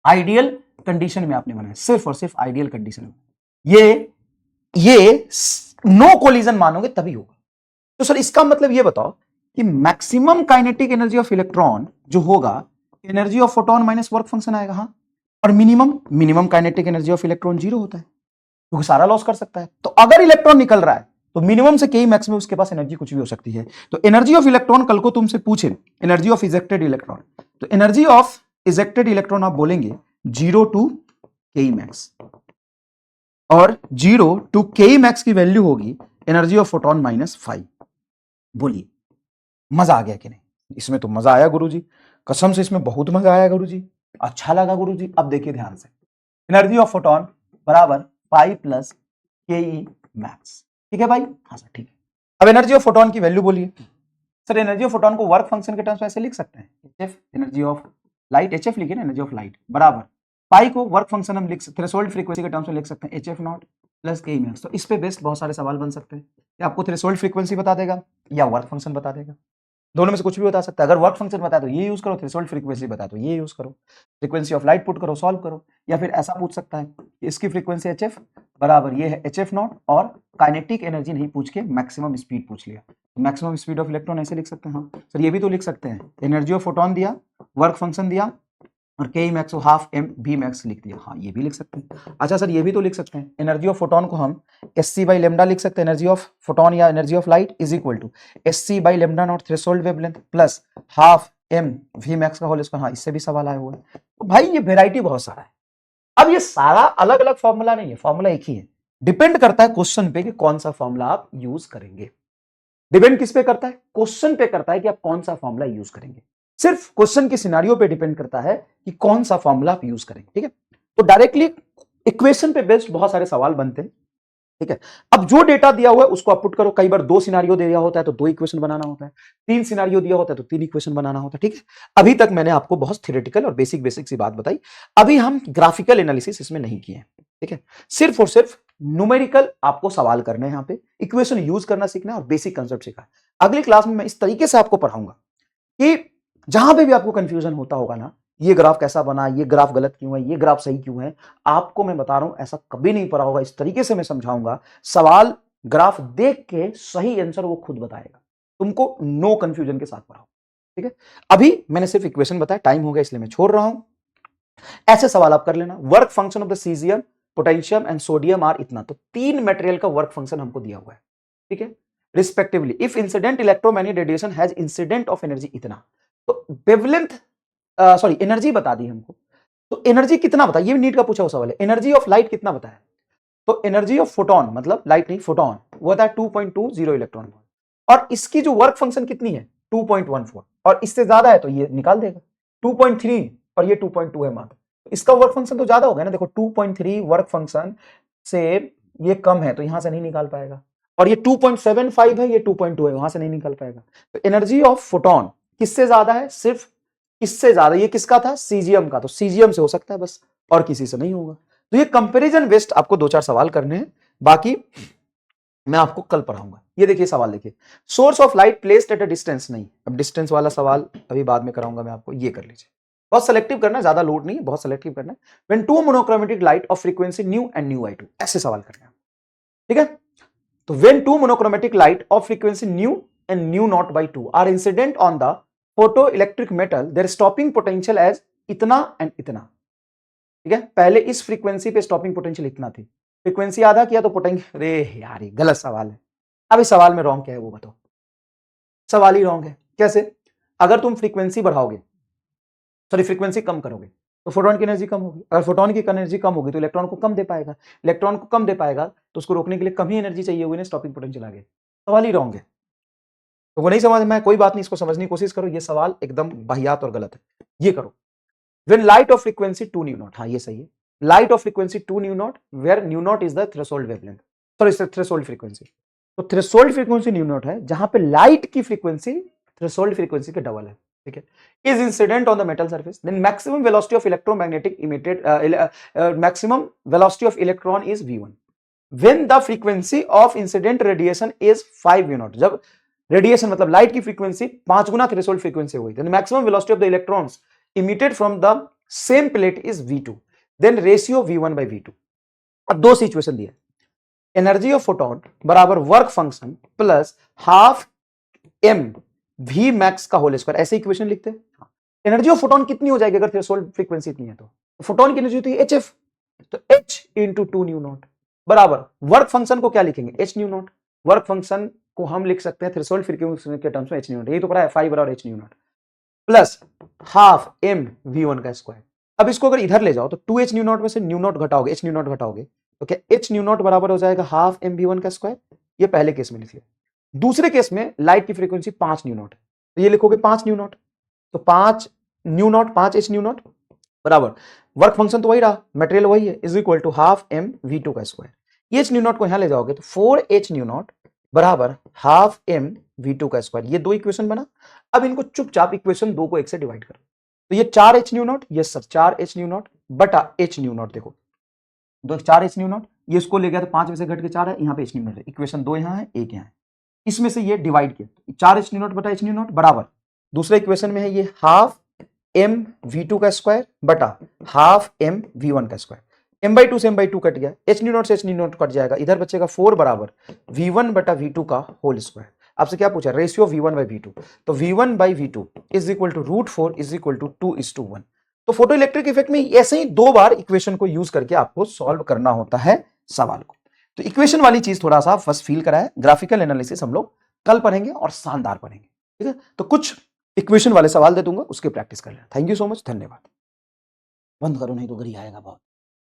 आइडियल कंडीशन में आपने बनाया, सिर्फ और सिर्फ आइडियल कंडीशन में। ये नो कोलिजन मानोगे तभी होगा। तो सर इसका मतलब ये बताओ कि maximum kinetic energy of electron जो होगा energy of photon minus work function आएगा। हाँ, और minimum kinetic energy of electron 0 होता है क्योंकि सारा लॉस कर सकता है। तो अगर इलेक्ट्रॉन निकल रहा है तो मिनिमम से के मैक्स में उसके पास एनर्जी कुछ भी हो सकती है। तो एनर्जी ऑफ इलेक्ट्रॉन कल को तुमसे पूछे एनर्जी ऑफ इजेक्टेड इलेक्ट्रॉन, तो एनर्जी ऑफ इजेक्टेड इलेक्ट्रॉन आप बोलेंगे 0 टू के मैक्स, और 0 टू के मैक्स की वैल्यू होगी एनर्जी ऑफ फोटोन माइनस 5। बोलिए मजा आ गया कि नहीं? इसमें तो मजा आया गुरुजी, कसम से इसमें बहुत मजा आया गुरुजी, अच्छा लगा गुरुजी। अब देखिए ध्यान से, एनर्जी ऑफ फोटोन बराबर 5 प्लस के मैक्स, ठीक है भाई? हाँ सर ठीक है। अब एनर्जी ऑफ फोटोन की वैल्यू बोलिए। सर एनर्जी ऑफ फोटोन को वर्क फंक्शन के टर्म्स में ऐसे लिख सकते हैं, HF energy of light, HF लिखिए ना, एनर्जी ऑफ लाइट बराबर पाई को वर्क फंक्शन हम लिख सकते, थ्रेशोल्ड फ्रीक्वेंसी के टर्म्स में लिख सकते हैं एचएफ नॉट प्लस के मैक्स। तो इस पे बेस्ड बहुत सारे सवाल बन सकते हैं, या आपको थ्रेशोल्ड फ्रीक्वेंसी बता देगा या वर्क फंक्शन बता देगा, दोनों में से कुछ भी बता सकता है। अगर वर्क फंक्शन बताया तो ये यूज करो, थ्रेशोल्ड फ्रीक्वेंसी बताया तो ये यूज करो, फ्रीक्वेंसी ऑफ लाइट पुट करो, सॉल्व करो। या फिर ऐसा पूछ सकता है कि इसकी फ्रीक्वेंसी एचएफ बराबर ये है एचएफ नॉट, और काइनेटिक एनर्जी नहीं पूछ के मैक्सिमम स्पीड पूछ लिया, मैक्सिमम स्पीड ऑफ इलेक्ट्रॉन ऐसे लिख सकते हैं। हाँ सर ये भी तो लिख सकते हैं, एनर्जी ऑफ फोटोन दिया, वर्क फंक्शन दिया, और के मैक्स को हाफ एम बी मैक्स लिख दिया। हाँ ये भी लिख सकते हैं। अच्छा सर ये भी तो लिख सकते हैं, एनर्जी ऑफ फोटोन को हम एस सी बाई लेमडा लिख सकते हैं, एनर्जी ऑफ फोटोन या energy of light is equal to s c by lambda naught threshold wavelength plus half m v max का होल स्क्वायर। हाँ इससे भी सवाल आया हुआ है। तो भाई ये वेराइटी बहुत सारा है। अब ये सारा अलग अलग फॉर्मूला नहीं है, फॉर्मूला एक ही है। डिपेंड करता है क्वेश्चन पे कि कौन सा फॉर्मूला आप यूज करेंगे। डिपेंड किस पे करता है? क्वेश्चन पे करता है कि आप कौन सा फॉर्मूला यूज करेंगे। सिर्फ क्वेश्चन के सिनारियो पे डिपेंड करता है कि कौन सा फॉर्मूला आप यूज करेंगे, ठीक है? तो डायरेक्टली इक्वेशन पे बेस्ड बहुत सारे सवाल बनते हैं, ठीक है? अब जो डेटा दिया हुआ है उसको आप पुट करो। कई बार 2 सिनारियो दिया होता है तो 2 इक्वेशन बनाना होता है, 3 सिनारियो दिया होता है तो 3 इक्वेशन बनाना होता है, ठीक है? अभी तक मैंने आपको बहुत थ्योरेटिकल और बेसिक सी बात बताई। अभी हम ग्राफिकल एनालिसिस इसमें नहीं किए हैं, ठीक है? सिर्फ और सिर्फ न्यूमेरिकल आपको सवाल करने हैं, यहाँ पे इक्वेशन यूज करना सीखना है और बेसिक कंसेप्ट सीखना है। अगली क्लास में मैं इस तरीके से आपको पढ़ाऊंगा कि जहां पे भी आपको कंफ्यूजन होता होगा ना, ये ग्राफ कैसा बना, ये ग्राफ गलत क्यों है, ये ग्राफ सही क्यों है, आपको मैं बता रहा हूं ऐसा कभी नहीं पढ़ा होगा। इस तरीके से मैं समझाऊंगा, सवाल ग्राफ देख के सही आंसर वो खुद बताएगा, तुमको नो कंफ्यूजन के साथ पढ़ाओ, ठीक है? अभी मैंने सिर्फ इक्वेशन बताया, टाइम हो गया इसलिए मैं छोड़ रहा हूं। ऐसे सवाल आप कर लेना। Work function of the caesium, potassium and sodium are इतना, तो 3 मटेरियल का वर्क फंक्शन हमको दिया हुआ है, ठीक है? Respectively if incident electromagnetic radiation has incident of energy इतना, तो वेवलेंथ सॉरी एनर्जी बता दी हमको, तो एनर्जी कितना बता, ये नीट का पूछा हुआ सवाल है। एनर्जी ऑफ लाइट कितना बताया, तो एनर्जी ऑफ फोटोन, मतलब लाइट नहीं फोटोन, वो होता है 2.20 इलेक्ट्रॉन वोल्ट, और इसकी जो वर्क फंक्शन कितनी है 2.14, और इससे ज्यादा है तो ये निकाल देगा 2.3, और ये 2.2 है मात्र, इसका वर्क फंक्शन तो ज्यादा हो गया ना। देखो 2.3 वर्क फंक्शन से ये कम है तो यहां से नहीं निकाल पाएगा, और ये 2.75 है, ये 2.2 है, वहां से नहीं निकाल पाएगा। तो एनर्जी ऑफ फोटोन किससे ज्यादा है, सिर्फ इससे ज्यादा। ये किसका था, सीजियम का, तो सीजियम से हो सकता है बस, और किसी से नहीं होगा। तो ये कंपैरिजन बेस्ड आपको 2-4 सवाल करने हैं, बाकी मैं आपको कल पढ़ाऊंगा। ये देखिए सवाल देखिए, source of light placed at a distance, नहीं अब डिस्टेंस वाला सवाल अभी बाद में कराऊंगा मैं आपको, ये कर लीजिए। बहुत सेलेक्टिव करना है, ज्यादा लोड नहीं है, बहुत सेलेक्टिव करना है। When two monochromatic light of frequency nu and nu I2, ऐसे सवाल करने हैं, ठीक है? तो when two monochromatic light of frequency nu and nu naught by 2 are incident on the photo electric metal, their stopping potential as इतना and इतना, ठीक है? पहले इस फ्रीक्वेंसी पे स्टॉपिंग पोटेंशियल इतना थी, फ्रीक्वेंसी आधा किया तो पोटेंशियल, अरे यार ये गलत सवाल है। अब इस सवाल में रॉन्ग क्या है वो बताओ, सवाल ही रॉन्ग है। कैसे? अगर तुम फ्रीक्वेंसी बढ़ाओगे, सॉरी फ्रीक्वेंसी कम करोगे तो फोटोन की एनर्जी कम होगी, अगर फोटोन की एनर्जी कम होगी तो इलेक्ट्रॉन को कम दे पाएगा, इलेक्ट्रॉन को कम दे पाएगा तो उसको रोकने के लिए कम ही एनर्जी चाहिए होगी ना, स्टॉपिंग पोटेंशियल आ गया। सवाल ही रॉन्ग है। तो वो नहीं समझ में, कोई बात नहीं, इसको समझने की कोशिश करो। ये सवाल एकदम वाहियात और गलत है, ये करो। When light of frequency 2 nu naught, हाँ ये सही है, light of frequency 2 nu naught where nu naught is the threshold wavelength, sorry threshold frequency। तो threshold frequency nu naught है जहां पे लाइट की फ्रीक्वेंसी threshold frequency के डबल है, ठीक है। is incident on the metal surface, then maximum velocity of electromagnetic emitted maximum velocity of electron is v1 when the frequency of incident radiation is 5 u naught। जब radiation मतलब light की frequency 5 गुना threshold frequency हुई, then maximum velocity of the electrons emitted from the same plate is v2, then ratio v1 by v2। अब दो situation दिया, energy of photon बराबर work function plus half m v max का whole square, ऐसे equation लिखते हैं। Energy of photon कितनी हो जाएगी अगर थ्रेशोल्ड फ्रीक्वेंसी इतनी है तो फोटोन की एनर्जी होती है hf, तो h इंटू 2 न्यू नॉट बराबर वर्क फंक्शन को क्या लिखेंगे h nu not. Work function को हम लिख सकते हैं थ्रेशोल्ड फ्रीक्वेंसी के टर्म्स में h न्यू नॉट, ये तो पता है 5 बराबर h nu not plus half m v1 का स्क्वायर। अब इसको अगर इधर ले जाओ तो 2h न्यू नॉट में से न्यू नॉट घटाओगे, h न्यू नॉट घटाओगे तो क्या h न्यू नॉट बराबर हो जाएगा हाफ m v1 का स्क्वायर। ये पहले केस में लिख लिया। दूसरे केस में लाइट की फ्रीक्वेंसी 5 न्यू नॉट है, तो ये लिखोगे 5 न्यू नॉट, तो 5 nu naught 5 h nu naught बराबर वर्क फंक्शन तो वही रहा, मटेरियल वही है, is equal to half m v2 का स्क्वायर। h न्यू नॉट को यहां ले जाओगे तो 4h न्यू नॉट बराबर हाफ m v2 का स्क्वायर। ये दो इक्वेशन बना। अब इनको चुपचाप इक्वेशन 2 को 1 से डिवाइड करो, तो ये 4h न्यू नॉट, ये सर 4h न्यू नॉट बटा h न्यू नॉट, देखो दो 4h न्यू नॉट, ये इसको ले गया तो 5 में से घट के 4 है, यहाँ पे h न्यू नॉट है, इक्वेशन 2 यहाँ है 1 यहाँ है, इसमें से ये डिवाइड किया 4h न्यू नॉट बटा h न्यू नॉट बराबर दूसरे इक्वेशन में है ये हाफ m v2 का स्क्वायर बटा हाफ m v1 का स्क्वायर। m/2 से m/2 कट गया, h न्यू नॉट से h न्यू नॉट कट जाएगा, इधर बचेगा 4 बराबर v1 बटा v2 का होल स्क्वायर। आपसे क्या पूछा, रेशियो v1 बाई v2, तो v1 by v2 is equal to √4 is equal to 2:1। तो फोटो इलेक्ट्रिक इफेक्ट में ऐसे ही 2 बार इक्वेशन को यूज करके आपको सॉल्व करना होता है सवाल को। तो इक्वेशन वाली चीज थोड़ा सा फर्स्ट फील कराए, ग्राफिकल एनालिसिस हम लोग कल पढ़ेंगे और शानदार पढ़ेंगे, ठीक है। तो कुछ इक्वेशन वाले सवाल दे दूंगा, उसकी प्रैक्टिस कर लेना। थैंक यू सो मच, धन्यवाद। बंद करो नहीं तो गरी आएगा बहुत।